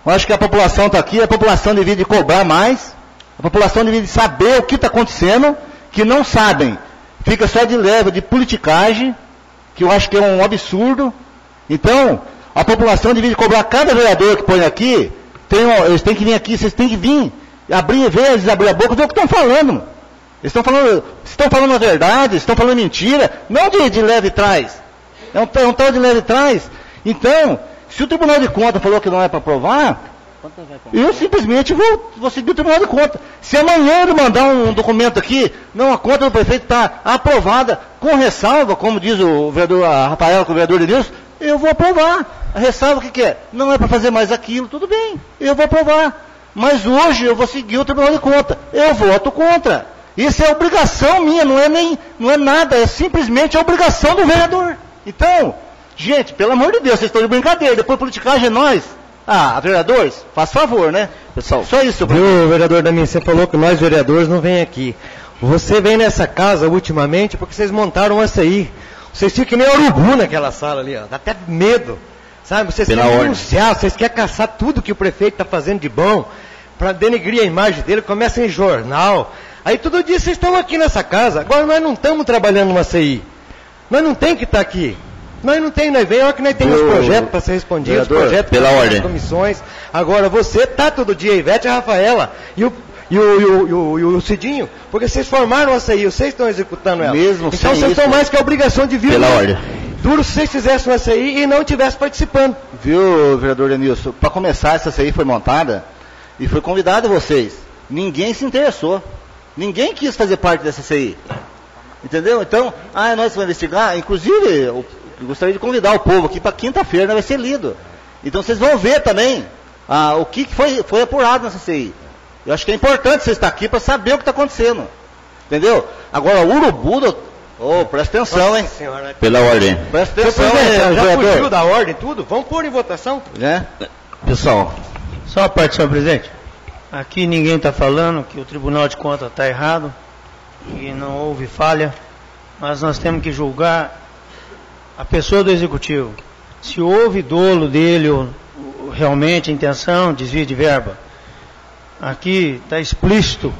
Eu acho que a população está aqui, a população devia de cobrar mais, a população devia de saber o que está acontecendo, que não sabem. Fica só de leva, de politicagem, que eu acho que é um absurdo. Então, a população devia de cobrar cada vereador que põe aqui, eles têm que vir aqui, vocês têm que vir, abrir a boca, ver o que estão falando. Eles estão falando a verdade, estão falando mentira, não de leve trás. É um tal de leve trás. Então, se o Tribunal de Contas falou que não é para aprovar, eu simplesmente vou seguir o Tribunal de Contas. Se amanhã ele mandar um documento aqui, não, a conta do prefeito está aprovada, com ressalva, como diz o vereador Rafael, com o vereador Denilson, eu vou aprovar. A ressalva o que é? Não é para fazer mais aquilo, tudo bem, eu vou aprovar. Mas hoje eu vou seguir o Tribunal de Contas. Eu voto contra. Isso é obrigação minha, não é nada, é simplesmente a obrigação do vereador. Então, gente, pelo amor de Deus, vocês estão de brincadeira, depois politicagem é nós. Vereadores, faz favor, né? Pessoal, só isso. Viu, vereador Damin, você falou que nós vereadores não vem aqui. Você vem nessa casa ultimamente porque vocês montaram essa aí. Vocês ficam que nem urubu naquela sala ali, ó. Dá até medo. Sabe, vocês querem denunciar, vocês querem caçar tudo que o prefeito está fazendo de bom, para denegrir a imagem dele, começa em jornal. Aí todo dia vocês estão aqui nessa casa. Agora nós não estamos trabalhando numa CI. Nós não tem que estar aqui. Nós não tem, nós vem, olha que nós temos os projetos para ser respondidos, projetos pela ordem, comissões. Agora você está todo dia, a Ivete e a Rafaela, e o Cidinho, porque vocês formaram a CI, vocês estão executando ela. Mesmo então vocês estão mais que a obrigação de vir. Pela ordem. Duro se vocês fizessem uma CI e não estivessem participando. Viu, vereador Denilson? Para começar, essa CI foi montada e foi convidado vocês. Ninguém se interessou. Ninguém quis fazer parte dessa CI. Entendeu? Então, nós vamos investigar. Inclusive, eu gostaria de convidar o povo aqui para quinta-feira, vai ser lido. Então vocês vão ver também o que foi apurado nessa CI. Eu acho que é importante você estar aqui para saber o que está acontecendo. Entendeu? Agora, o urubu, presta atenção, Nossa hein? Senhora. pela ordem. Presta atenção, já fugiu da ordem tudo? Vamos pôr em votação? Pessoal, Só uma parte, senhor presidente. Aqui ninguém está falando que o Tribunal de Contas está errado, que não houve falha. mas nós temos que julgar a pessoa do executivo. Se houve dolo dele, ou realmente intenção, desvio de verba. Aqui está explícito.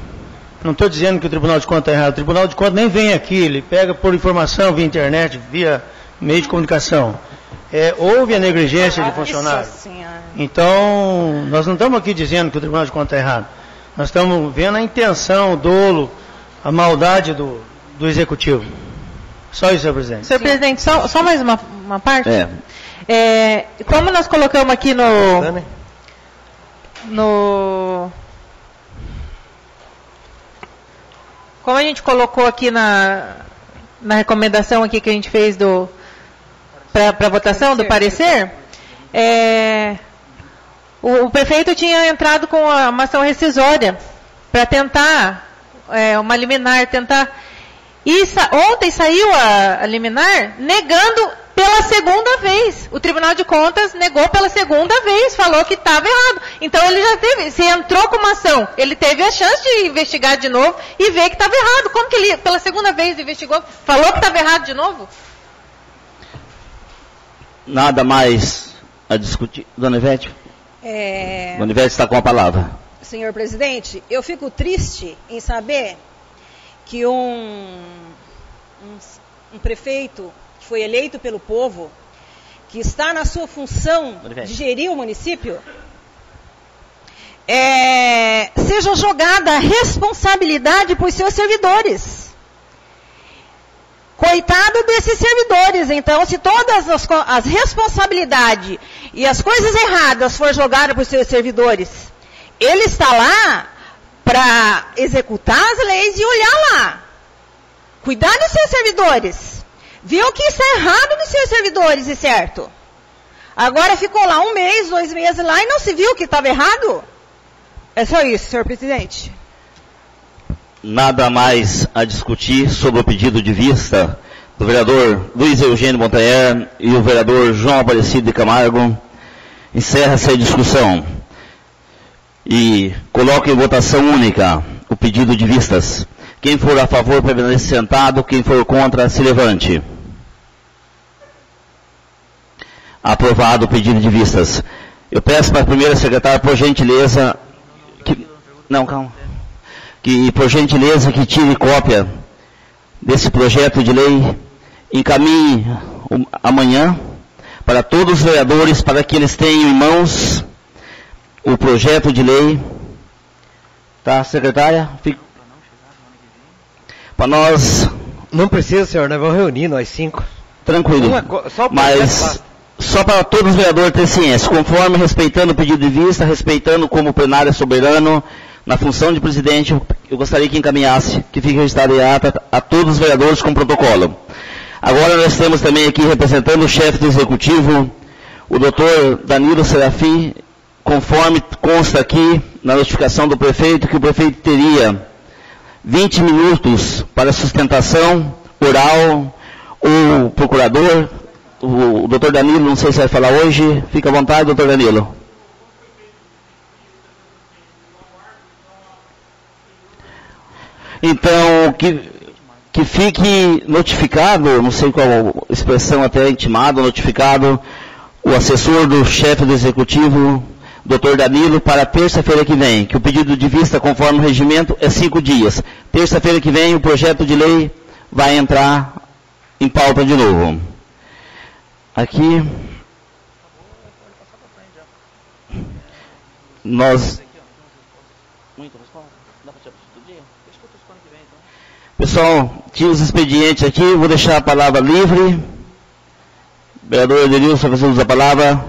Não estou dizendo que o Tribunal de Contas está errado. O Tribunal de Contas nem vem aqui, ele pega por informação via internet, via meio de comunicação. Houve a negligência de funcionário. Então, nós não estamos aqui dizendo que o Tribunal de Contas está errado. Nós estamos vendo a intenção, o dolo, a maldade do Executivo. Só isso, senhor presidente. Senhor presidente, só mais uma parte? Como nós colocamos aqui como a gente colocou aqui na recomendação aqui que a gente fez para votação do parecer, o prefeito tinha entrado com uma ação rescisória para tentar, uma liminar, ontem saiu a liminar negando pela segunda vez. O Tribunal de Contas negou pela segunda vez, falou que estava errado. Então ele já teve, se entrou com uma ação, ele teve a chance de investigar de novo e ver que estava errado. Como que ele, pela segunda vez, investigou, falou que estava errado de novo? Nada mais a discutir. Dona Ivete? Dona Ivete está com a palavra. Senhor presidente, eu fico triste em saber que um prefeito que foi eleito pelo povo, que está na sua função de gerir o município, seja jogada a responsabilidade por seus servidores. Coitado desses servidores. Então, se todas as responsabilidades e as coisas erradas for jogadas por seus servidores, ele está lá para executar as leis e olhar lá. Cuidar dos seus servidores. Viu que está errado nos seus servidores, e certo? Agora ficou lá 1 mês, 2 meses lá e não se viu que estava errado? É só isso, senhor presidente. Nada mais a discutir sobre o pedido de vista do vereador Luiz Eugênio Montanher e o vereador João Aparecido de Camargo. Encerra-se a discussão. E coloca em votação única o pedido de vistas. Quem for a favor, permanece sentado. Quem for contra, se levante. Aprovado o pedido de vistas. Eu peço para a primeira secretária, por gentileza, que por gentileza que tire cópia desse projeto de lei, encaminhe amanhã para todos os vereadores, para que eles tenham em mãos o projeto de lei. Tá, secretária? Para nós... Não precisa, senhor, nós vamos reunir, nós 5. Tranquilo. Mas só para todos os vereadores terem ciência, conforme, respeitando o pedido de vista, respeitando como o plenário é soberano, na função de presidente, eu gostaria que encaminhasse, que fique registrado em ata a todos os vereadores com protocolo. Agora nós temos também aqui, representando o chefe do executivo, o doutor Danilo Serafim, conforme consta aqui na notificação do prefeito, que o prefeito teria 20 minutos para sustentação oral. O procurador, o doutor Danilo, não sei se vai falar hoje, fica à vontade, doutor Danilo. Então, que fique notificado, não sei qual expressão até, intimado, notificado, o assessor do chefe do executivo, doutor Danilo, para terça-feira que vem, que o pedido de vista, conforme o regimento, é 5 dias. Terça-feira que vem, o projeto de lei vai entrar em pauta de novo. Aqui, nós... Pessoal, tinha os expedientes aqui, vou deixar a palavra livre. Vereador Edenilson, você usa a palavra.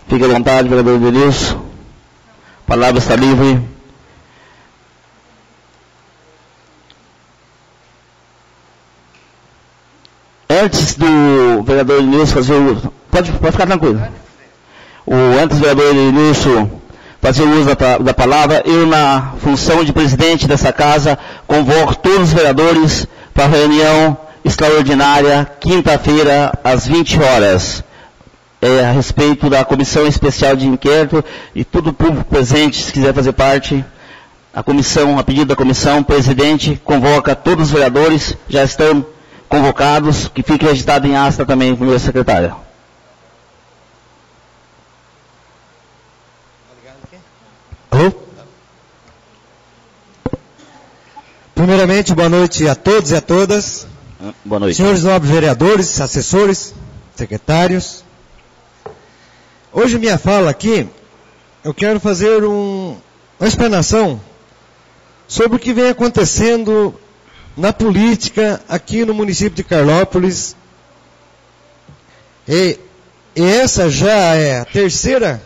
Fique à vontade, vereador Edenilson. A palavra está livre. Antes do vereador Edenilson fazer o... Pode ficar tranquilo. Antes do vereador Edenilson fazer o uso da palavra, eu, na função de presidente dessa casa, convoco todos os vereadores para a reunião extraordinária, quinta-feira, às 20 horas. A respeito da Comissão Especial de Inquérito, e todo o público presente, se quiser fazer parte, a comissão, a pedido da comissão, o presidente convoca todos os vereadores, já estão convocados, que fique registrado em asta também com a secretária. Alô? Primeiramente, boa noite a todos e a todas. Boa noite. Senhores nobres vereadores, assessores, secretários. Hoje minha fala aqui, eu quero fazer uma explanação sobre o que vem acontecendo na política aqui no município de Carlópolis. E essa já é a terceira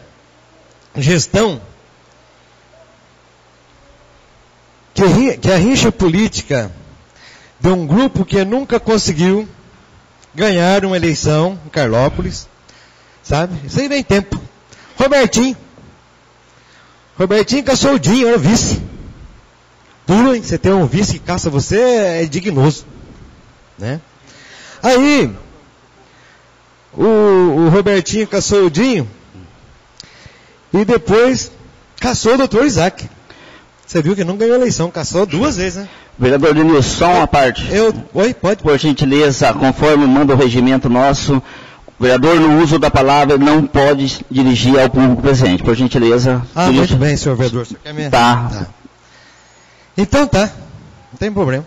gestão que a rixa política de um grupo que nunca conseguiu ganhar uma eleição em Carlópolis, sabe? Isso aí vem tempo. Robertinho caçou o Dinho, era vice. Duro, hein? Você ter um vice que caça você é dignoso, né? Aí, o Robertinho caçou o Dinho e depois caçou o doutor Isaac. Você viu que não ganhou a eleição, caçou 2 vezes, né? Vereador Denilson, só uma parte. Oi, pode? Por gentileza, conforme manda o regimento nosso, o vereador, no uso da palavra, não pode dirigir ao público presente. Por gentileza. Muito bem, senhor vereador. Você quer me... Tá. Então tá. Não tem problema.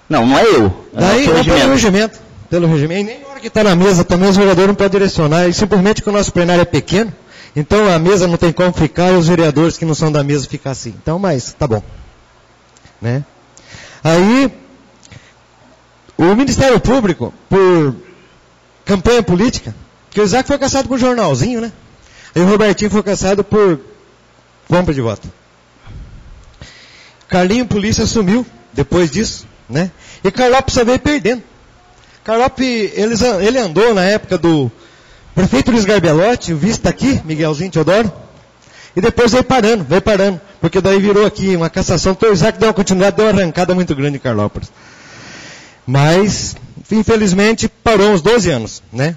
Não é eu. Daí, pelo regimento. Pelo regimento. E nem na hora que está na mesa também, os vereadores não podem direcionar. E simplesmente que o nosso plenário é pequeno. Então a mesa não tem como ficar e os vereadores que não são da mesa ficam assim. Então, mas tá bom. Né? Aí, o Ministério Público, por campanha política, que o Isaac foi caçado por jornalzinho, né? Aí o Robertinho foi caçado por compra de voto. Carlinho Polícia assumiu depois disso, né? E Carlópolis só veio perdendo. Carlópolis, ele andou na época do prefeito Luiz Garbelotti, o vice está aqui, Miguelzinho Teodoro, e depois veio parando, porque daí virou aqui uma cassação, o Isaac deu uma continuidade, deu uma arrancada muito grande em Carlópolis. Mas, infelizmente, parou uns 12 anos, né?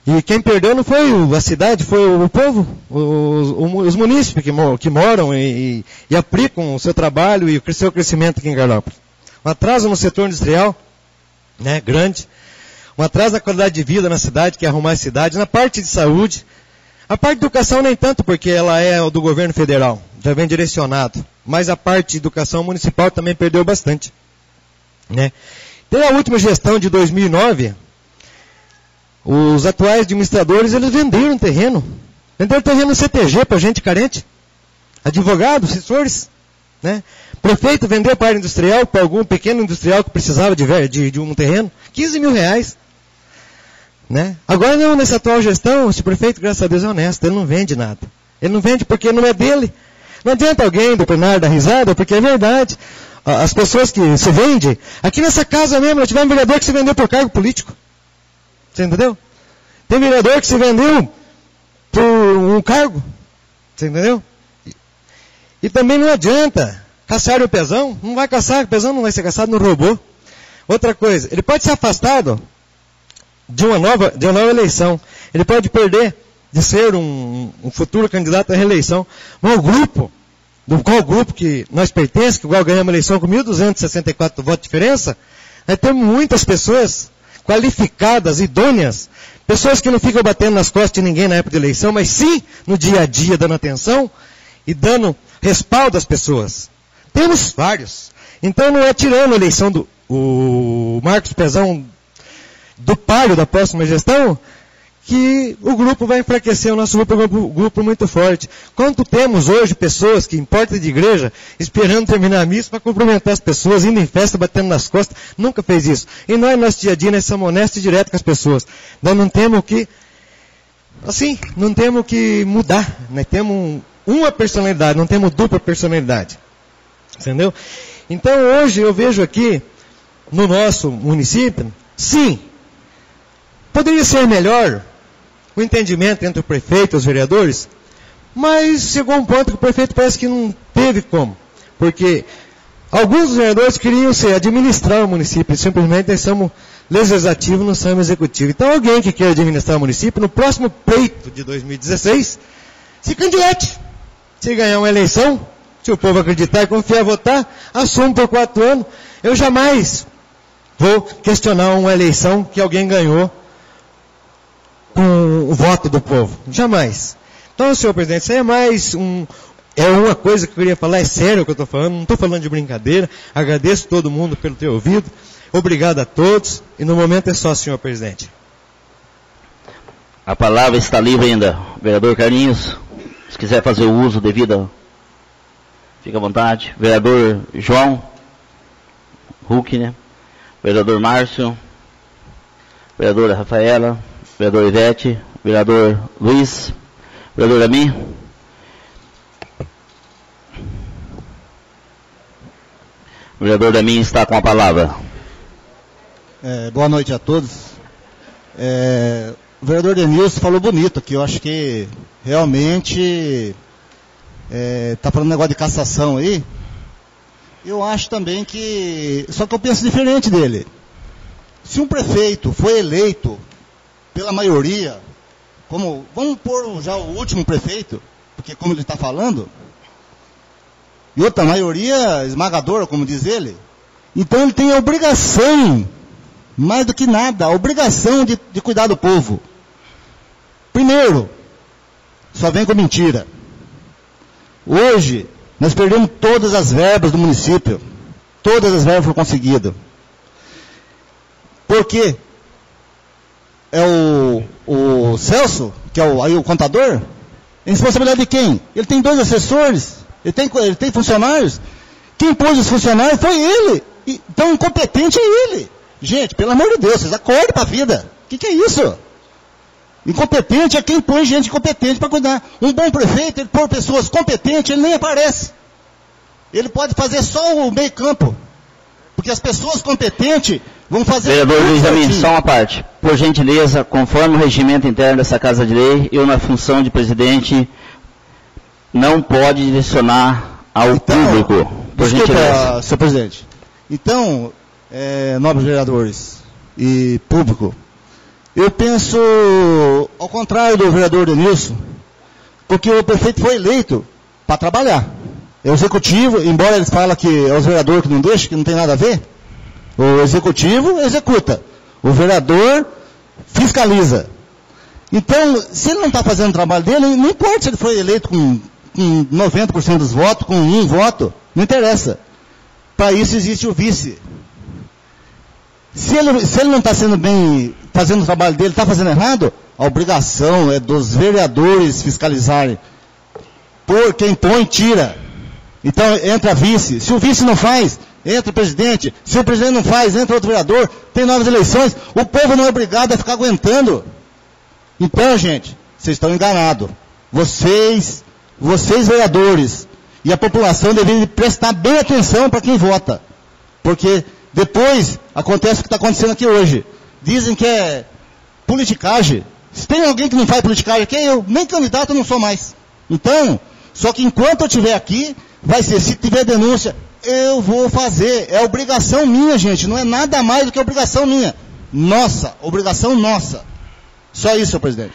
E quem perdeu não foi a cidade, foi o povo, os munícipes que moram e aplicam o seu trabalho e o seu crescimento aqui em Carlópolis. Um atraso no setor industrial, né, grande. Um atraso na qualidade de vida na cidade, que é arrumar a cidade. Na parte de saúde. A parte de educação nem tanto, porque ela é do governo federal. Já vem direcionado. Mas a parte de educação municipal também perdeu bastante. Né? Tem a última gestão de 2009. Os atuais administradores, eles venderam terreno. Venderam terreno no CTG para gente carente. Advogados, assessores. Né? Prefeito vendeu para a área industrial, para algum pequeno industrial que precisava de um terreno. 15 mil reais. Né? Agora não, nessa atual gestão, esse prefeito, graças a Deus, é honesto, ele não vende nada. Ele não vende porque não é dele. Não adianta alguém do plenário dar risada, porque é verdade. As pessoas que se vendem, aqui nessa casa mesmo, nós tivemos um vereador que se vendeu por cargo político. Você entendeu? Tem vereador que se vendeu por um cargo. Você entendeu? E também não adianta caçar o pezão, não vai caçar, o pezão não vai ser caçado no robô. Outra coisa, ele pode ser afastado de uma nova eleição. Ele pode perder de ser um futuro candidato à reeleição. Mas o grupo, do qual grupo que nós pertencemos, que igual ganhamos a eleição com 1.264 votos de diferença, nós temos muitas pessoas qualificadas, idôneas, pessoas que não ficam batendo nas costas de ninguém na época de eleição, mas sim no dia a dia dando atenção e dando respaldo às pessoas. Temos vários. Então não é tirando a eleição do Marcos Pezão do páreo da próxima gestão que o grupo vai enfraquecer. O nosso grupo é um grupo muito forte. Quanto temos hoje pessoas que em porta de igreja esperando terminar a missa para cumprimentar as pessoas, indo em festa, batendo nas costas, nunca fez isso. E nós, no nosso dia a dia, nós somos honestos e diretos com as pessoas. Nós não temos que, assim, não temos que mudar. Nós temos uma personalidade, não temos dupla personalidade. Entendeu? Então hoje eu vejo aqui, no nosso município, sim, poderia ser melhor o entendimento entre o prefeito e os vereadores, mas chegou um ponto que o prefeito parece que não teve como. Porque alguns dos vereadores queriam administrar o município, e simplesmente nós somos legislativo, não somos executivo. Então alguém que quer administrar o município, no próximo pleito de 2016, se candidate. Se ganhar uma eleição, se o povo acreditar e confiar, votar, assume por 4 anos. Eu jamais vou questionar uma eleição que alguém ganhou com o voto do povo. Jamais. Então, senhor presidente, isso aí é mais uma coisa que eu queria falar, é sério o que eu estou falando, não estou falando de brincadeira. Agradeço todo mundo pelo ter ouvido. Obrigado a todos. E no momento é só, senhor presidente. A palavra está livre ainda. Vereador Carlinhos, se quiser fazer o uso devido, fica à vontade. Vereador João Huck, né? Vereador Márcio, vereadora Rafaela, vereador Ivete, vereador Luiz, vereador Amin. O vereador Amin está com a palavra. Boa noite a todos. O vereador Denilson falou bonito aqui, eu acho que realmente está falando um negócio de cassação aí. Eu acho também que, só que eu penso diferente dele. Se um prefeito foi eleito pela maioria, vamos pôr já o último prefeito, porque como ele está falando, e outra maioria esmagadora, como diz ele, então ele tem a obrigação, mais do que nada, a obrigação de cuidar do povo. Primeiro, só vem com mentira. Hoje, nós perdemos todas as verbas do município. Todas as verbas foram conseguidas. Por quê? O Celso, que é o contador, é responsabilidade de quem? Ele tem 2 assessores, ele tem funcionários. Quem pôs os funcionários foi ele. Então, incompetente é ele. Gente, pelo amor de Deus, vocês acordem para a vida. O que é isso? Incompetente é quem põe gente incompetente para cuidar. Um bom prefeito, ele pôr pessoas competentes, ele nem aparece. Ele pode fazer só o meio campo. Porque as pessoas competentes vão fazer... Vereador Luiz Amin, só uma parte. Por gentileza, conforme o regimento interno dessa Casa de Lei, eu, na função de presidente, não pode direcionar ao público. Por gentileza. Senhor presidente. Então, nobres vereadores e público, eu penso ao contrário do vereador Denilson, porque o prefeito foi eleito para trabalhar. É o executivo, embora eles falem que é os vereadores que não deixam, que não tem nada a ver, o executivo executa, o vereador fiscaliza. Então, se ele não está fazendo o trabalho dele, não importa se ele foi eleito com 90% dos votos, com 1 voto, não interessa. Para isso existe o vice. Se ele não está sendo bem, fazendo o trabalho dele, está fazendo errado, a obrigação é dos vereadores fiscalizarem. Por quem põe, tira. Então entra vice. Se o vice não faz, entra o presidente. Se o presidente não faz, entra outro vereador. Tem novas eleições. O povo não é obrigado a ficar aguentando. Então, gente, vocês estão enganados. Vocês vereadores e a população devem prestar bem atenção para quem vota. Porque depois acontece o que está acontecendo aqui hoje. Dizem que é politicagem. Se tem alguém que não faz politicagem aqui, eu nem candidato eu não sou mais. Então, só que enquanto eu estiver aqui, vai ser, se tiver denúncia, eu vou fazer. É obrigação minha, gente. Não é nada mais do que obrigação minha. Nossa, obrigação nossa. Só isso, senhor presidente.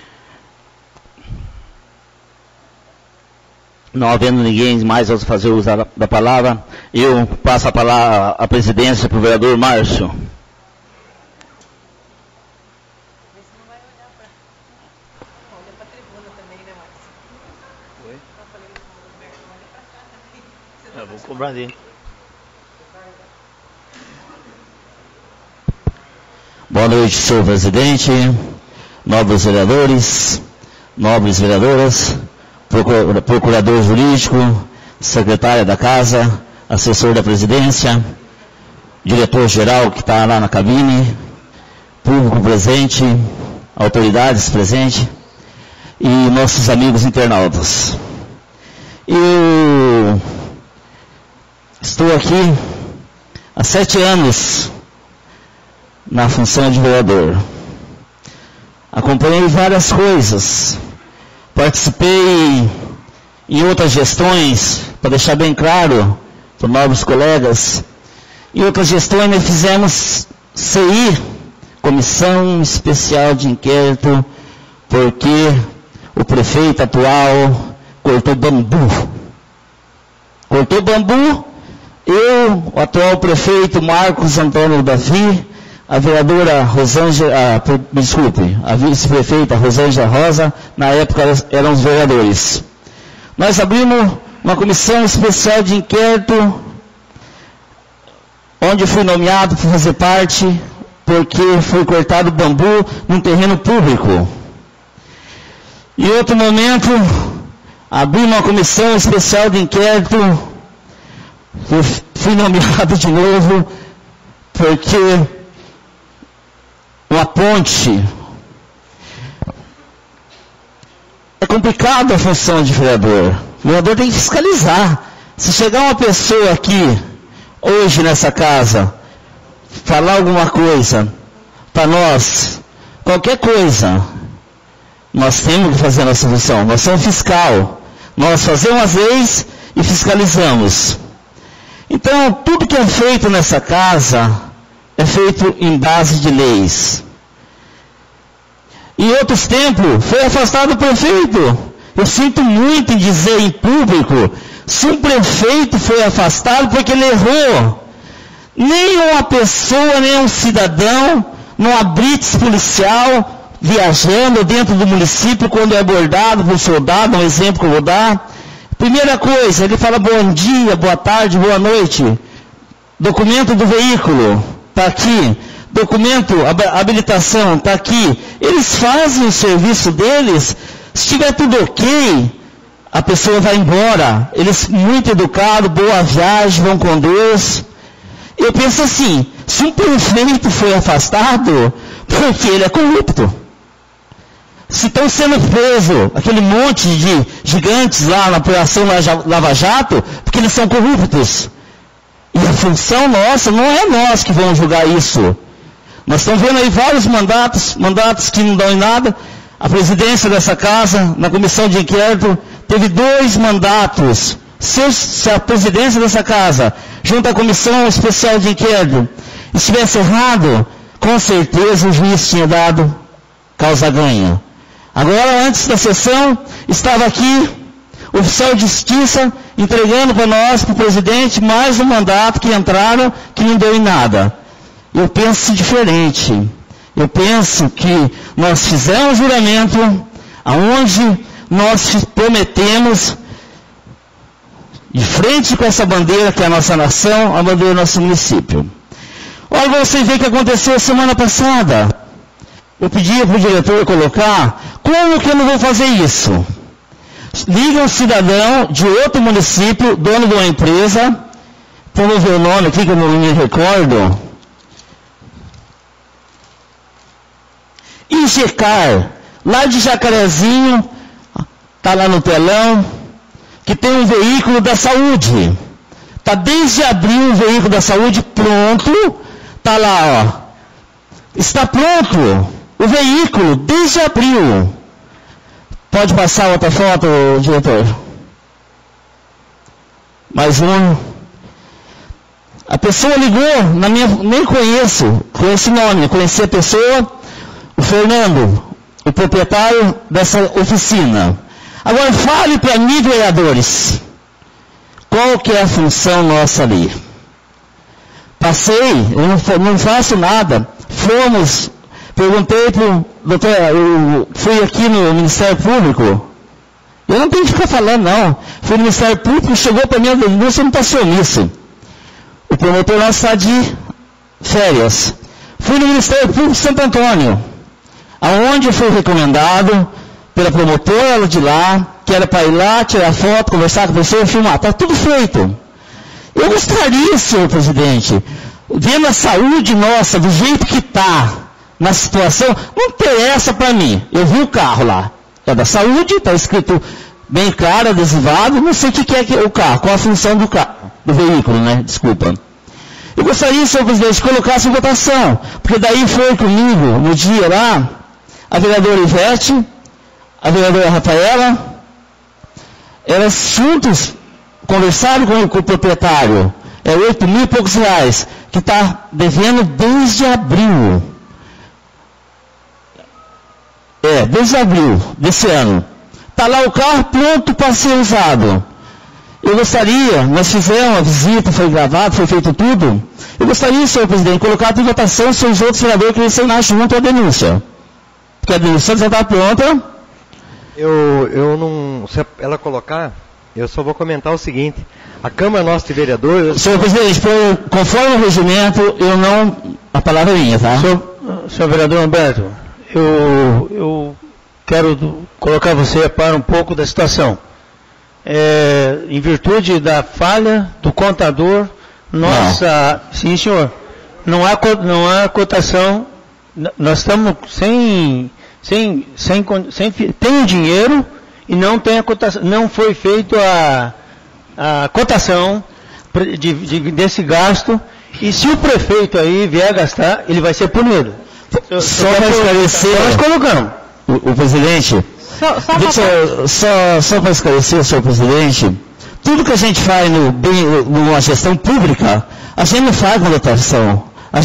Não havendo ninguém mais a fazer uso da palavra, eu passo a palavra, a presidência para o vereador Márcio. Eu vou cobrar dele. Boa noite, senhor presidente, nobres vereadores, nobres vereadoras, procurador jurídico, secretária da casa, assessor da presidência, diretor-geral que está lá na cabine, público presente, autoridades presentes e nossos amigos internautas. Eu estou aqui há 7 anos na função de vereador. Acompanhei várias coisas. Participei em outras gestões, para deixar bem claro para os novos colegas, em outras gestões nós fizemos CI, Comissão Especial de Inquérito, porque o prefeito atual cortou bambu. Cortou bambu, o atual prefeito Marcos Antônio Davi, a vereadora Rosângela, a vice-prefeita Rosângela Rosa, na época eram os vereadores. Nós abrimos uma comissão especial de inquérito, onde fui nomeado para fazer parte, porque foi cortado bambu num terreno público. Em outro momento, abri uma comissão especial de inquérito, fui nomeado de novo, porque uma ponte. É complicado a função de vereador. O vereador tem que fiscalizar. Se chegar uma pessoa aqui, hoje nessa casa, falar alguma coisa para nós, qualquer coisa, nós temos que fazer a nossa função. Nós somos fiscal. Nós fazemos as leis e fiscalizamos. Então, tudo que é feito nessa casa é feito em base de leis. Em outros tempos, foi afastado o prefeito. Eu sinto muito em dizer em público, se um prefeito foi afastado porque ele errou, nem uma pessoa, nem um cidadão, numa blitz policial, viajando dentro do município, quando é abordado por um soldado, um exemplo que eu vou dar, primeira coisa, ele fala bom dia, boa tarde, boa noite, documento do veículo, está aqui, documento, habilitação, está aqui, eles fazem o serviço deles, se tiver tudo ok, a pessoa vai embora, eles muito educados, boa viagem, vão com Deus. Eu penso assim, se um prefeito foi afastado, porque ele é corrupto. Se estão sendo presos aquele monte de gigantes lá na Operação Lava Jato, porque eles são corruptos. E a função nossa, não é nós que vamos julgar isso. Nós estamos vendo aí vários mandatos que não dão em nada. A presidência dessa casa, na comissão de inquérito, teve 2 mandatos. Se a presidência dessa casa, junto à comissão especial de inquérito, estivesse errado, com certeza o juiz tinha dado causa ganha. Agora, antes da sessão, estava aqui o oficial de justiça entregando para nós, para o presidente, mais um mandato que entraram, que não deu em nada. Eu penso diferente. Eu penso que nós fizemos juramento, aonde nós prometemos, de frente com essa bandeira que é a nossa nação, a bandeira do nosso município. Olha, você vê o que aconteceu semana passada. Eu pedi para o diretor colocar, como que eu não vou fazer isso? Liga um cidadão de outro município, dono de uma empresa, vamos ver o nome aqui que eu não me recordo. Ingecar, lá de Jacarezinho, está lá no telão, que tem um veículo da saúde. Está desde abril o veículo da saúde pronto, está lá, ó. Está pronto o veículo desde abril. Pode passar outra foto, diretor? Mais um. A pessoa ligou, nem conheço esse nome, conheci a pessoa, o Fernando, o proprietário dessa oficina. Agora fale para mim, vereadores, qual que é a função nossa ali? Passei, eu não faço nada, perguntei para o doutor, eu fui aqui no Ministério Público, eu não tenho que ficar falando não, fui no Ministério Público, chegou para mim, você não passou nisso. O promotor nosso está de férias. Fui no Ministério Público de Santo Antônio, aonde eu fui recomendado pela promotora de lá, que era para ir lá, tirar foto, conversar com a pessoa e filmar. Está tudo feito. Eu gostaria, senhor presidente, vendo a saúde nossa, do jeito que está, na situação, não interessa para mim. Eu vi o carro lá. É da saúde, está escrito bem claro, adesivado, não sei o que é o carro, qual a função do carro, do veículo, né? Desculpa. Eu gostaria, senhor presidente, que colocasse em votação, porque daí foi comigo, no dia lá, a vereadora Ivete, a vereadora Rafaela, elas juntos conversaram com o proprietário, 8 mil e poucos reais, que está devendo desde abril. Desde abril desse ano. Está lá o carro pronto para ser usado. Eu gostaria, nós fizemos uma visita, foi gravado, foi feito tudo. Eu gostaria, senhor presidente, de colocar em votação se os outros vereadores querem assinar junto à denúncia. Porque a denúncia já está pronta. Eu não... Se ela colocar, eu só vou comentar o seguinte. A Câmara Nossa de Vereadores... Senhor presidente, conforme o regimento, eu não... A palavra é minha, tá? Senhor vereador Humberto, eu quero colocar você a par um pouco da situação. Em virtude da falha do contador, nossa... Não. Sim, senhor. Não há cotação. Nós estamos tem o dinheiro e não tem a cotação. Não foi feito a cotação desse gasto. E se o prefeito aí vier gastar, ele vai ser punido. Só para esclarecer, nós colocamos. O presidente, só para esclarecer, senhor presidente, tudo que a gente faz numa gestão pública, a gente não faz com lotação, a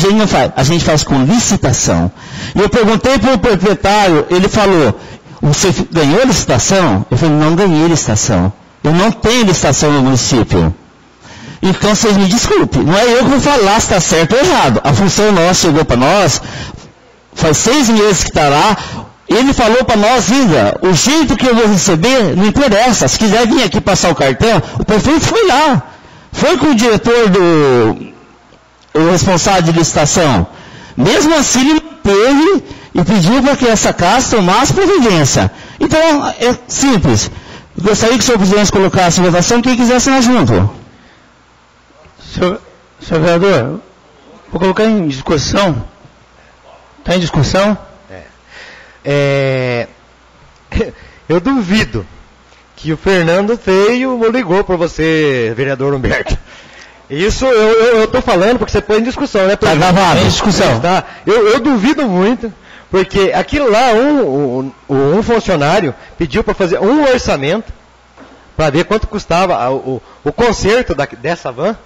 gente faz com licitação. E eu perguntei para o proprietário, ele falou, você ganhou licitação? Eu falei, não ganhei licitação, eu não tenho licitação no município. Então vocês me desculpem, não é eu que vou falar se está certo ou errado, a função nossa chegou para nós, faz 6 meses que está lá. Ele falou para nós ainda, o jeito que eu vou receber não interessa. Se quiser vir aqui passar o cartão, o prefeito foi lá. Foi com o diretor o responsável de licitação. Mesmo assim, ele teve e pediu para que essa casa tomasse providência. Então, é simples. Gostaria que o senhor presidente colocasse em votação quem quiser assinar junto. Senhor vereador, vou colocar em discussão. Está em discussão? Eu duvido que o Fernando Feio ligou para você, vereador Humberto. Isso eu estou falando porque você põe em discussão, né? Está gravado. Em discussão. Tá? Eu duvido muito, porque aquilo lá, um funcionário pediu para fazer um orçamento para ver quanto custava o conserto dessa van.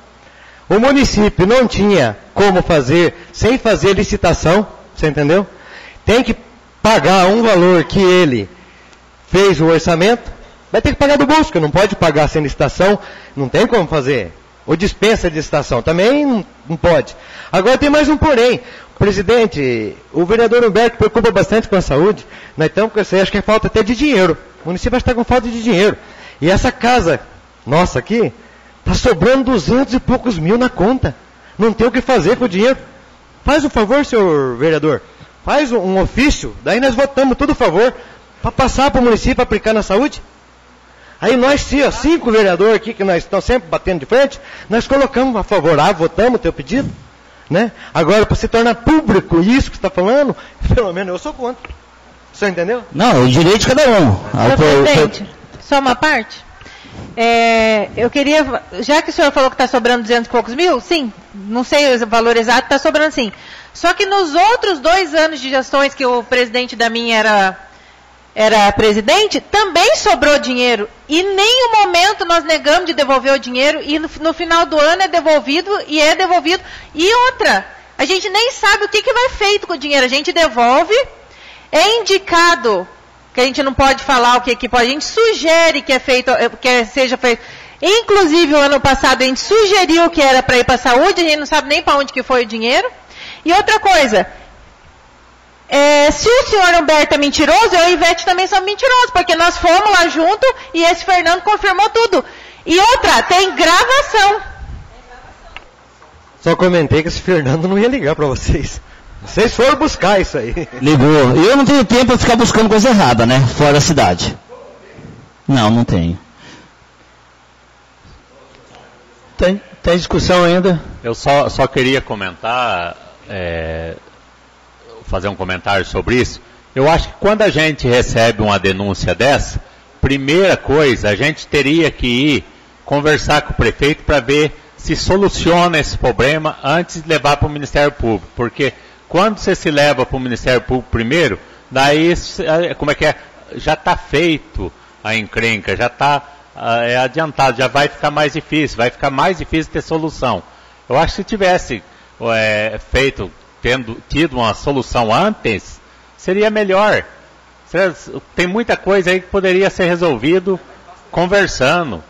O município não tinha como fazer sem fazer licitação, você entendeu? Tem que pagar um valor que ele fez o orçamento, vai ter que pagar do bolso, porque não pode pagar sem licitação, não tem como fazer. Ou dispensa de licitação, também não pode. Agora tem mais um porém. Presidente, o vereador Humberto preocupa bastante com a saúde, nós estamos com isso aí, acho que é falta até de dinheiro. O município está com falta de dinheiro. E essa casa nossa aqui, está sobrando 200 e poucos mil na conta. Não tem o que fazer com o dinheiro. Faz um favor, senhor vereador. Faz um ofício, daí nós votamos todo favor, para passar para o município aplicar na saúde. Aí nós, 5 vereadores aqui, que nós estamos sempre batendo de frente, nós colocamos a favorável, votamos o teu pedido. Né? Agora, para se tornar público isso que você está falando, pelo menos eu sou contra. Você entendeu? Não, é o direito de cada um. Presidente, só uma parte. Eu queria, já que o senhor falou que está sobrando 200 e poucos mil, sim, não sei o valor exato, está sobrando sim. Só que nos outros 2 anos de gestões que o presidente da minha era presidente, também sobrou dinheiro. E em nenhum momento nós negamos de devolver o dinheiro, e no final do ano é devolvido, e é devolvido. E outra, a gente nem sabe o que vai feito com o dinheiro, a gente devolve, é indicado, que a gente não pode falar o que pode, a gente sugere que seja feito. Inclusive, o ano passado a gente sugeriu que era para ir para a saúde, a gente não sabe nem para onde que foi o dinheiro. E outra coisa, se o senhor Humberto é mentiroso, eu e a Ivete também somos mentirosos, porque nós fomos lá junto e esse Fernando confirmou tudo. E outra, tem gravação. Só comentei que esse Fernando não ia ligar para vocês. Vocês foram buscar isso aí. Ligou. Eu não tenho tempo para ficar buscando coisa errada, né? Fora da cidade. Não tenho. Tem discussão ainda? Eu só queria comentar, fazer um comentário sobre isso. Eu acho que quando a gente recebe uma denúncia dessa, primeira coisa, a gente teria que ir conversar com o prefeito para ver se soluciona esse problema antes de levar para o Ministério Público. Porque quando você se leva para o Ministério Público primeiro, daí, já está feito a encrenca, já está adiantado, já vai ficar mais difícil ter solução. Eu acho que se tivesse tido uma solução antes, seria melhor. Tem muita coisa aí que poderia ser resolvido conversando.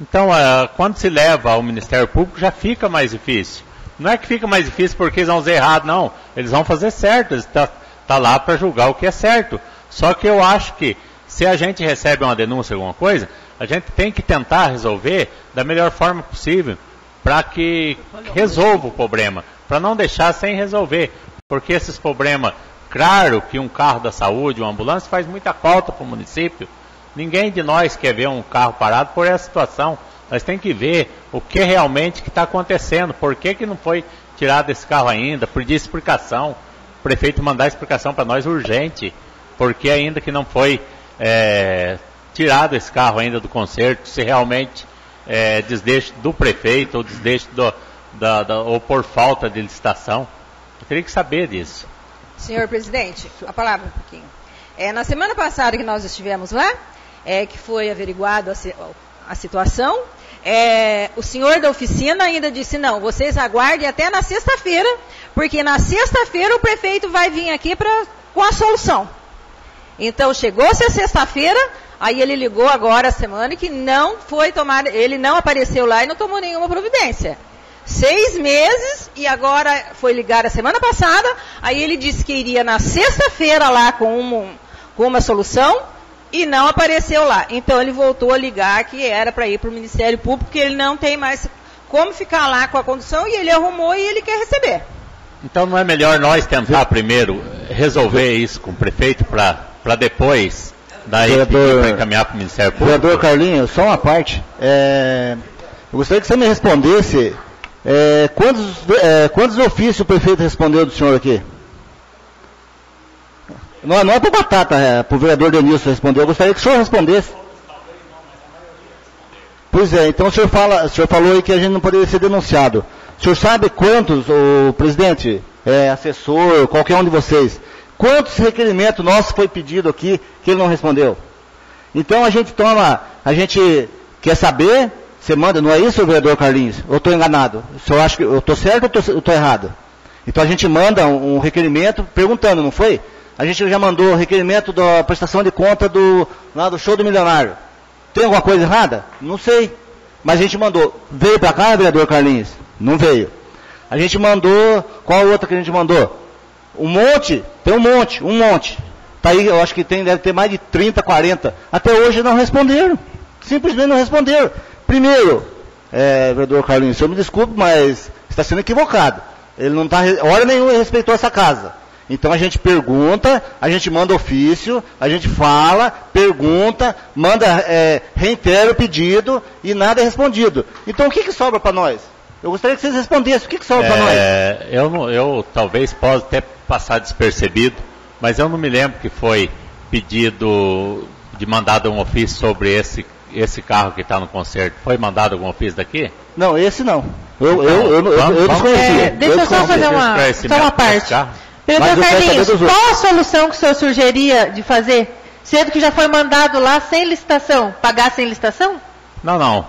Então, quando se leva ao Ministério Público, já fica mais difícil. Não é que fica mais difícil porque eles vão fazer errado, não. Eles vão fazer certo, eles tá lá para julgar o que é certo. Só que eu acho que se a gente recebe uma denúncia, alguma coisa, a gente tem que tentar resolver da melhor forma possível para que resolva o problema, para não deixar sem resolver. Porque esses problemas, claro que um carro da saúde, uma ambulância faz muita falta para o município. Ninguém de nós quer ver um carro parado por essa situação. Nós temos que ver o que realmente está acontecendo, por que não foi tirado esse carro ainda, pedir explicação, o prefeito mandar explicação para nós urgente, porque ainda que não foi tirado esse carro ainda do conserto, se realmente desdeixo do prefeito ou desdeixo ou por falta de licitação. Eu teria que saber disso. Senhor presidente, a palavra um pouquinho. Na semana passada que nós estivemos lá, que foi averiguado a situação, o senhor da oficina ainda disse, não, vocês aguardem até na sexta-feira, porque na sexta-feira o prefeito vai vir aqui com a solução. Então chegou-se a sexta-feira, aí ele ligou agora a semana que não foi tomar, ele não apareceu lá e não tomou nenhuma providência. 6 meses, e agora foi ligar a semana passada, aí ele disse que iria na sexta-feira lá com uma solução, e não apareceu lá. Então ele voltou a ligar que era para ir para o Ministério Público, porque ele não tem mais como ficar lá com a condução, e ele arrumou e ele quer receber. Então não é melhor nós tentar primeiro resolver isso com o prefeito para depois daí para encaminhar para o Ministério Público? Vereador Carlinhos, só uma parte. Eu gostaria que você me respondesse quantos ofícios o prefeito respondeu do senhor aqui? Não é para batata, para o vereador Denilson responder. Eu gostaria que o senhor respondesse. Pois é, então o senhor falou aí que a gente não poderia ser denunciado. O senhor sabe quantos, o presidente, assessor, qualquer um de vocês, quantos requerimentos nossos foi pedido aqui que ele não respondeu? Então a gente quer saber, você manda, não é isso, vereador Carlinhos? Ou estou enganado? O senhor acha que eu estou certo ou estou errado? Então a gente manda um requerimento perguntando, não foi? A gente já mandou requerimento da prestação de conta lá do show do milionário. Tem alguma coisa errada? Não sei. Mas a gente mandou. Veio para cá, vereador Carlinhos? Não veio. A gente mandou. Qual outra que a gente mandou? Um monte. Tem um monte. Tá aí, eu acho que deve ter mais de 30, 40. Até hoje não responderam. Simplesmente não responderam. Primeiro, vereador Carlinhos, o senhor me desculpe, mas está sendo equivocado. Ele não está, hora nenhuma ele respeitou essa casa. Então a gente pergunta, a gente manda ofício, a gente fala, pergunta, reitera o pedido e nada é respondido. Então o que sobra para nós? Eu gostaria que vocês respondessem, o que sobra para nós? Eu talvez possa até passar despercebido, mas eu não me lembro que foi pedido de mandado um ofício sobre esse carro que está no concerto. Foi mandado algum ofício daqui? Não, esse não. Eu desconhecia. Deixa eu só fazer uma parte. Vereador Carlinhos, qual a solução que o senhor sugeria de fazer? Sendo que já foi mandado lá sem licitação, pagar sem licitação? Não.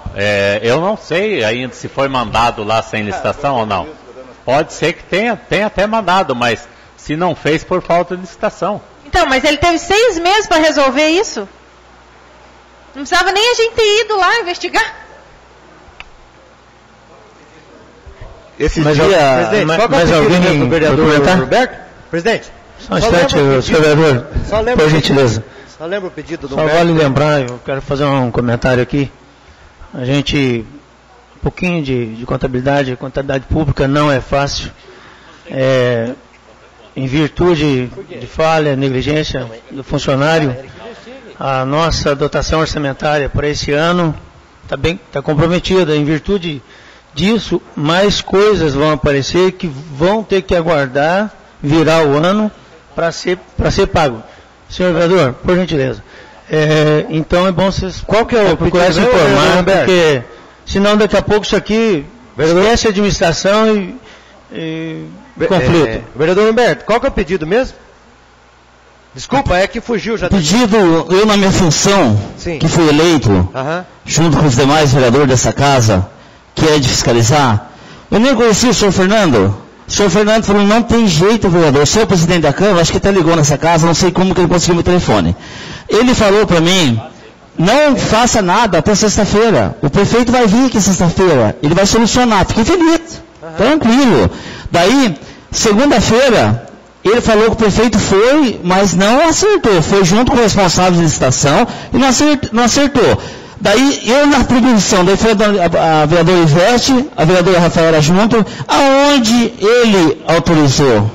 Eu não sei ainda se foi mandado lá sem licitação ou não. Pode ser que tenha até mandado, mas se não fez por falta de licitação. Então, mas ele teve 6 meses para resolver isso? Não precisava nem a gente ter ido lá investigar? Esse dia... Mas alguém do vereador Roberto? Presidente. Só um instante, senhor vereador, por gentileza. Só lembra o pedido do Só vale lembrar, eu quero fazer um comentário aqui. A gente, um pouquinho de contabilidade pública não é fácil. Em virtude de falha, negligência do funcionário, a nossa dotação orçamentária para esse ano está comprometida. Em virtude disso, mais coisas vão aparecer que vão ter que aguardar virar o ano para ser pago. Senhor vereador, por gentileza. Então é bom vocês procurar se informar, porque senão daqui a pouco isso aqui esquece a administração e conflito. Vereador Humberto, qual que é o pedido mesmo? Desculpa, é que fugiu já. Pedido, eu na minha função, que fui eleito, junto com os demais vereadores dessa casa, que é de fiscalizar, eu nem conheci o senhor Fernando. O senhor Fernando falou, não tem jeito, vereador, o senhor presidente da Câmara, acho que até ligou nessa casa, não sei como que ele conseguiu meu telefone. Ele falou para mim, não faça nada até sexta-feira, o prefeito vai vir aqui sexta-feira, ele vai solucionar, fiquei feliz. Tranquilo. Daí, segunda-feira, ele falou que o prefeito foi, mas não acertou. Foi junto com o responsável de licitação e não acertou. Daí, eu na atribuição, daí foi a vereadora Ivete, a vereadora Rafaela junto, aonde ele autorizou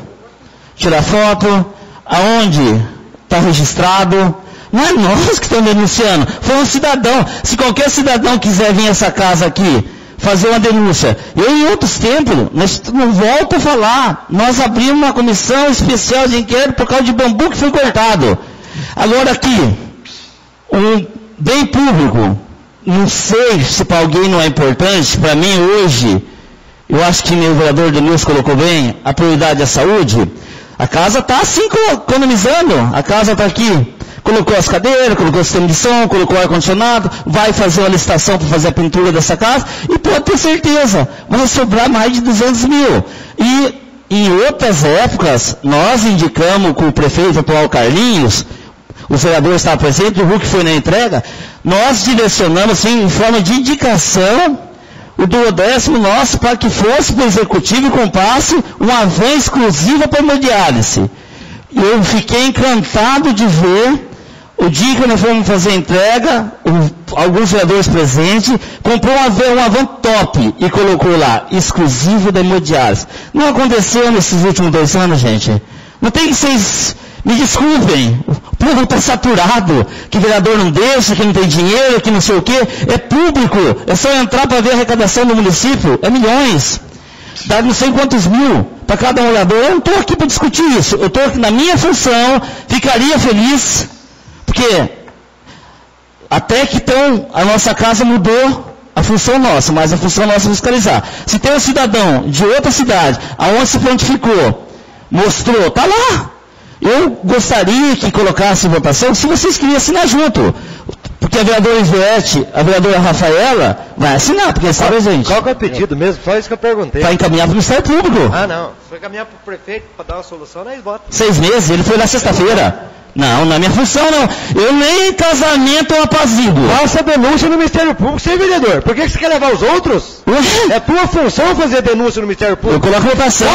tirar foto, aonde está registrado. Não é nós que estamos denunciando, foi um cidadão. Se qualquer cidadão quiser vir a essa casa aqui, fazer uma denúncia. Eu, em outros tempos, não volto a falar, nós abrimos uma comissão especial de inquérito por causa de bambu que foi cortado. Agora aqui, um bem público, não sei se para alguém não é importante, para mim hoje, eu acho que o vereador Denilson colocou bem, a prioridade é a saúde. A casa está assim economizando, a casa está aqui. Colocou as cadeiras, colocou o sistema de som, colocou o ar-condicionado, vai fazer uma licitação para fazer a pintura dessa casa e pode ter certeza, vai sobrar mais de 200 mil. E em outras épocas, nós indicamos com o prefeito atual Carlinhos, o vereador estava presente, o Hulk foi na entrega, nós direcionamos assim, em forma de indicação o duodécimo nosso para que fosse para o executivo e comprasse uma van exclusiva para hemodiálise. Eu fiquei encantado de ver, o dia que nós fomos fazer a entrega, alguns vereadores presentes, comprou uma van top e colocou lá, exclusivo da hemodiálise. Não aconteceu nesses últimos 2 anos, gente. Não tem que vocês, me desculpem, o povo está saturado, que vereador não deixa, que não tem dinheiro, que não sei o quê. É público, é só entrar para ver a arrecadação do município, é milhões. Dá não sei quantos mil para cada morador. Eu não estou aqui para discutir isso. Eu estou aqui na minha função, ficaria feliz, porque até que então a nossa casa mudou a função nossa, mas a função nossa é fiscalizar. Se tem um cidadão de outra cidade, aonde se prontificou, mostrou, está lá. Eu gostaria que colocasse em votação, se vocês queriam assinar junto. Porque a vereadora Ivete, a vereadora Rafaela, vai assinar, porque está presente. Qual que é o pedido mesmo? Só isso que eu perguntei. Para encaminhar para o Ministério Público. Ah, não. Se for encaminhar para o prefeito para dar uma solução, nós votamos. 6 meses, ele foi na sexta-feira. Não, na minha função não. Eu nem casamento apaziguo. Faça denúncia no Ministério Público, sem vereador. Por que você quer levar os outros? É tua função fazer denúncia no Ministério Público. Eu coloco votação.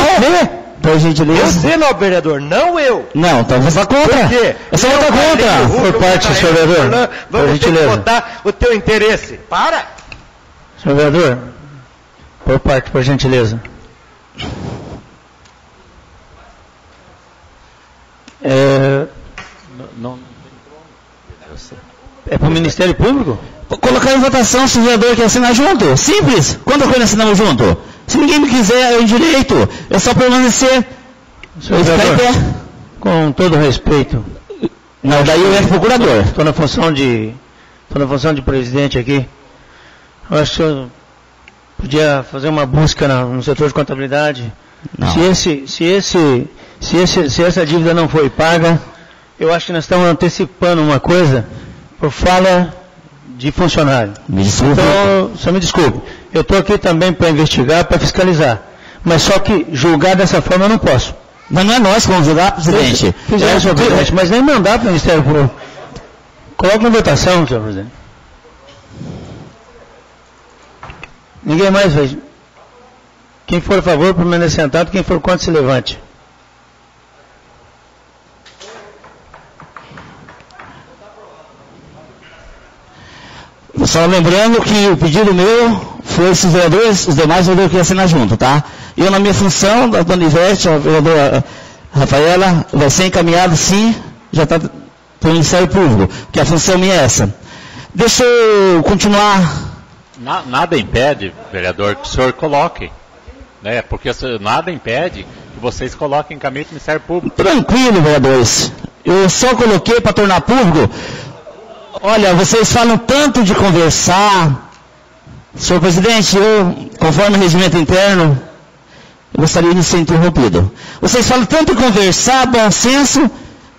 Por gentileza. Você, nobre vereador, não eu. Não, então você está contra. Por quê? Você vota contra. Por parte do senhor vereador. Vamos ter que votar o teu interesse. Para! Senhor vereador, por parte, por gentileza. É para o Ministério Público? Colocar em votação se o vereador quer assinar junto. Simples. Quando nós assinamos junto? Se ninguém me quiser, é um direito. É só permanecer. Senhor vereador, com todo respeito. Não, daí eu entro procurador. Estou na função de presidente aqui. Eu acho que eu podia fazer uma busca no setor de contabilidade. Não. Se essa dívida não foi paga, eu acho que nós estamos antecipando uma coisa por fala de funcionário. Me desculpe. Então, só me desculpe. Eu estou aqui também para investigar, para fiscalizar. Mas só que julgar dessa forma eu não posso. Mas não é nós que vamos julgar, presidente. Senhor presidente, mas nem mandar para o Ministério Público. Coloque na votação, senhor presidente. Ninguém mais vai. Quem for a favor, permaneça sentado. Quem for contra, se levante. Só lembrando que o pedido meu foi esses vereadores, os demais vereadores que iam assinar junto, tá? Eu, na minha função, da dona Ivete, a vereadora Rafaela, vai ser encaminhado, sim, já está para o Ministério Público, que a função minha é essa. Deixa eu continuar. Nada impede, vereador, que o senhor coloque, né? Porque nada impede que vocês coloquem em caminho do Ministério Público. Tranquilo, vereadores. Eu só coloquei para tornar público. Olha, vocês falam tanto de conversar. Senhor presidente, eu, conforme o regimento interno, eu gostaria de ser interrompido. Vocês falam tanto de conversar, bom senso.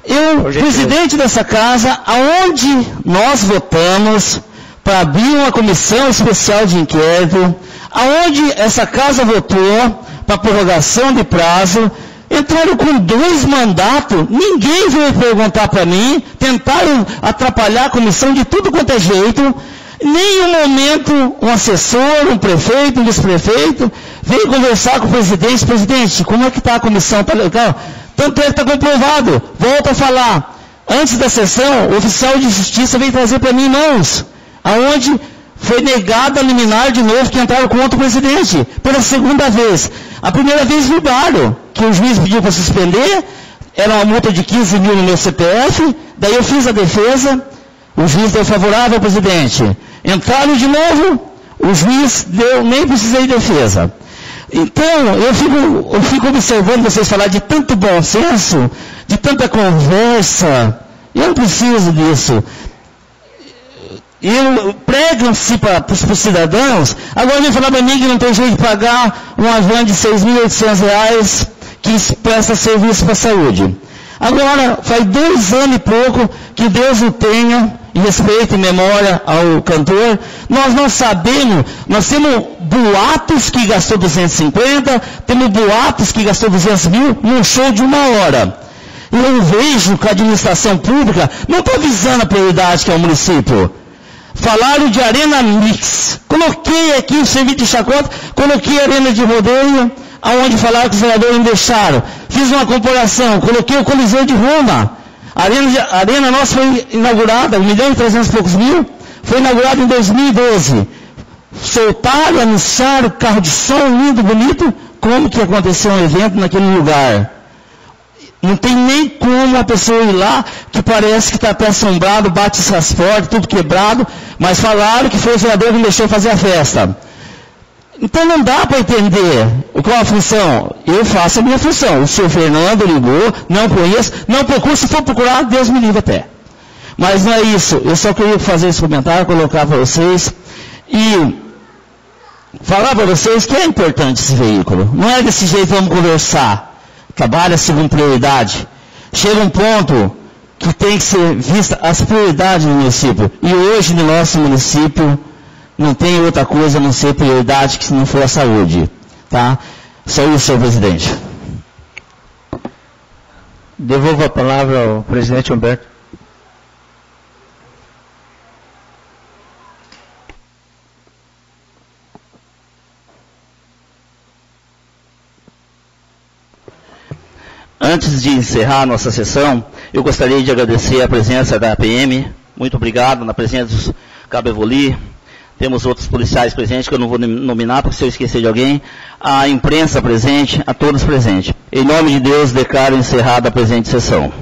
Eu, presidente dessa casa, aonde nós votamos para abrir uma comissão especial de inquérito, aonde essa casa votou para prorrogação de prazo, entraram com 2 mandatos, ninguém veio perguntar para mim, tentaram atrapalhar a comissão de tudo quanto é jeito. Em nenhum momento um assessor, um prefeito, um vice-prefeito veio conversar com o presidente. Presidente, como é que está a comissão? Está legal? Tanto é que está comprovado. Volto a falar. Antes da sessão, o oficial de justiça veio trazer para mim em mãos, aonde foi negada a liminar de novo que entraram contra o presidente, pela segunda vez. A primeira vez mudaram, que o juiz pediu para suspender, era uma multa de 15 mil no meu CPF, daí eu fiz a defesa, o juiz deu favorável ao presidente. Entraram de novo, o juiz deu, nem precisei de defesa. Então, eu fico observando vocês falar de tanto bom senso, de tanta conversa. Eu não preciso disso. Pregam-se para os cidadãos, agora vem falar para mim que não tem jeito de pagar uma van de R$ 6.800 que presta serviço para a saúde. Agora, faz 2 anos e pouco que Deus o tenha, em respeito e memória ao cantor, nós não sabemos, nós temos boatos que gastou 250, temos boatos que gastou 200 mil num show de 1 hora. Eu vejo que a administração pública não está visando a prioridade que é o município. Falaram de arena mix. Coloquei aqui o serviço de chacota, coloquei a arena de rodeio, aonde falaram que os vereadores não deixaram. Fiz uma comparação, coloquei o Coliseu de Roma. A arena nossa foi inaugurada, 1.300 e poucos mil, foi inaugurada em 2012. Soltaram, anunciaram, carro de som lindo, bonito. Como que aconteceu um evento naquele lugar? Não tem nem como a pessoa ir lá, que parece que está até assombrado, bate essas portas, tudo quebrado, mas falaram que foi o vereador que não deixou fazer a festa. Então não dá para entender qual a função. Eu faço a minha função. O senhor Fernando ligou, não conheço, não procuro, se for procurar, Deus me livre até. Mas não é isso. Eu só queria fazer esse comentário, colocar para vocês e falar para vocês que é importante esse veículo. Não é desse jeito, vamos conversar. Trabalha segundo prioridade. Chega um ponto que tem que ser vista as prioridades do município. E hoje no nosso município não tem outra coisa a não ser prioridade que não for a saúde. Tá? Só isso, senhor presidente. Devolvo a palavra ao presidente Humberto. Antes de encerrar a nossa sessão, eu gostaria de agradecer a presença da PM. Muito obrigado, na presença do Cabo Evoli. Temos outros policiais presentes, que eu não vou nominar, porque se eu esquecer de alguém. A imprensa presente, a todos presentes. Em nome de Deus, declaro encerrada a presente sessão.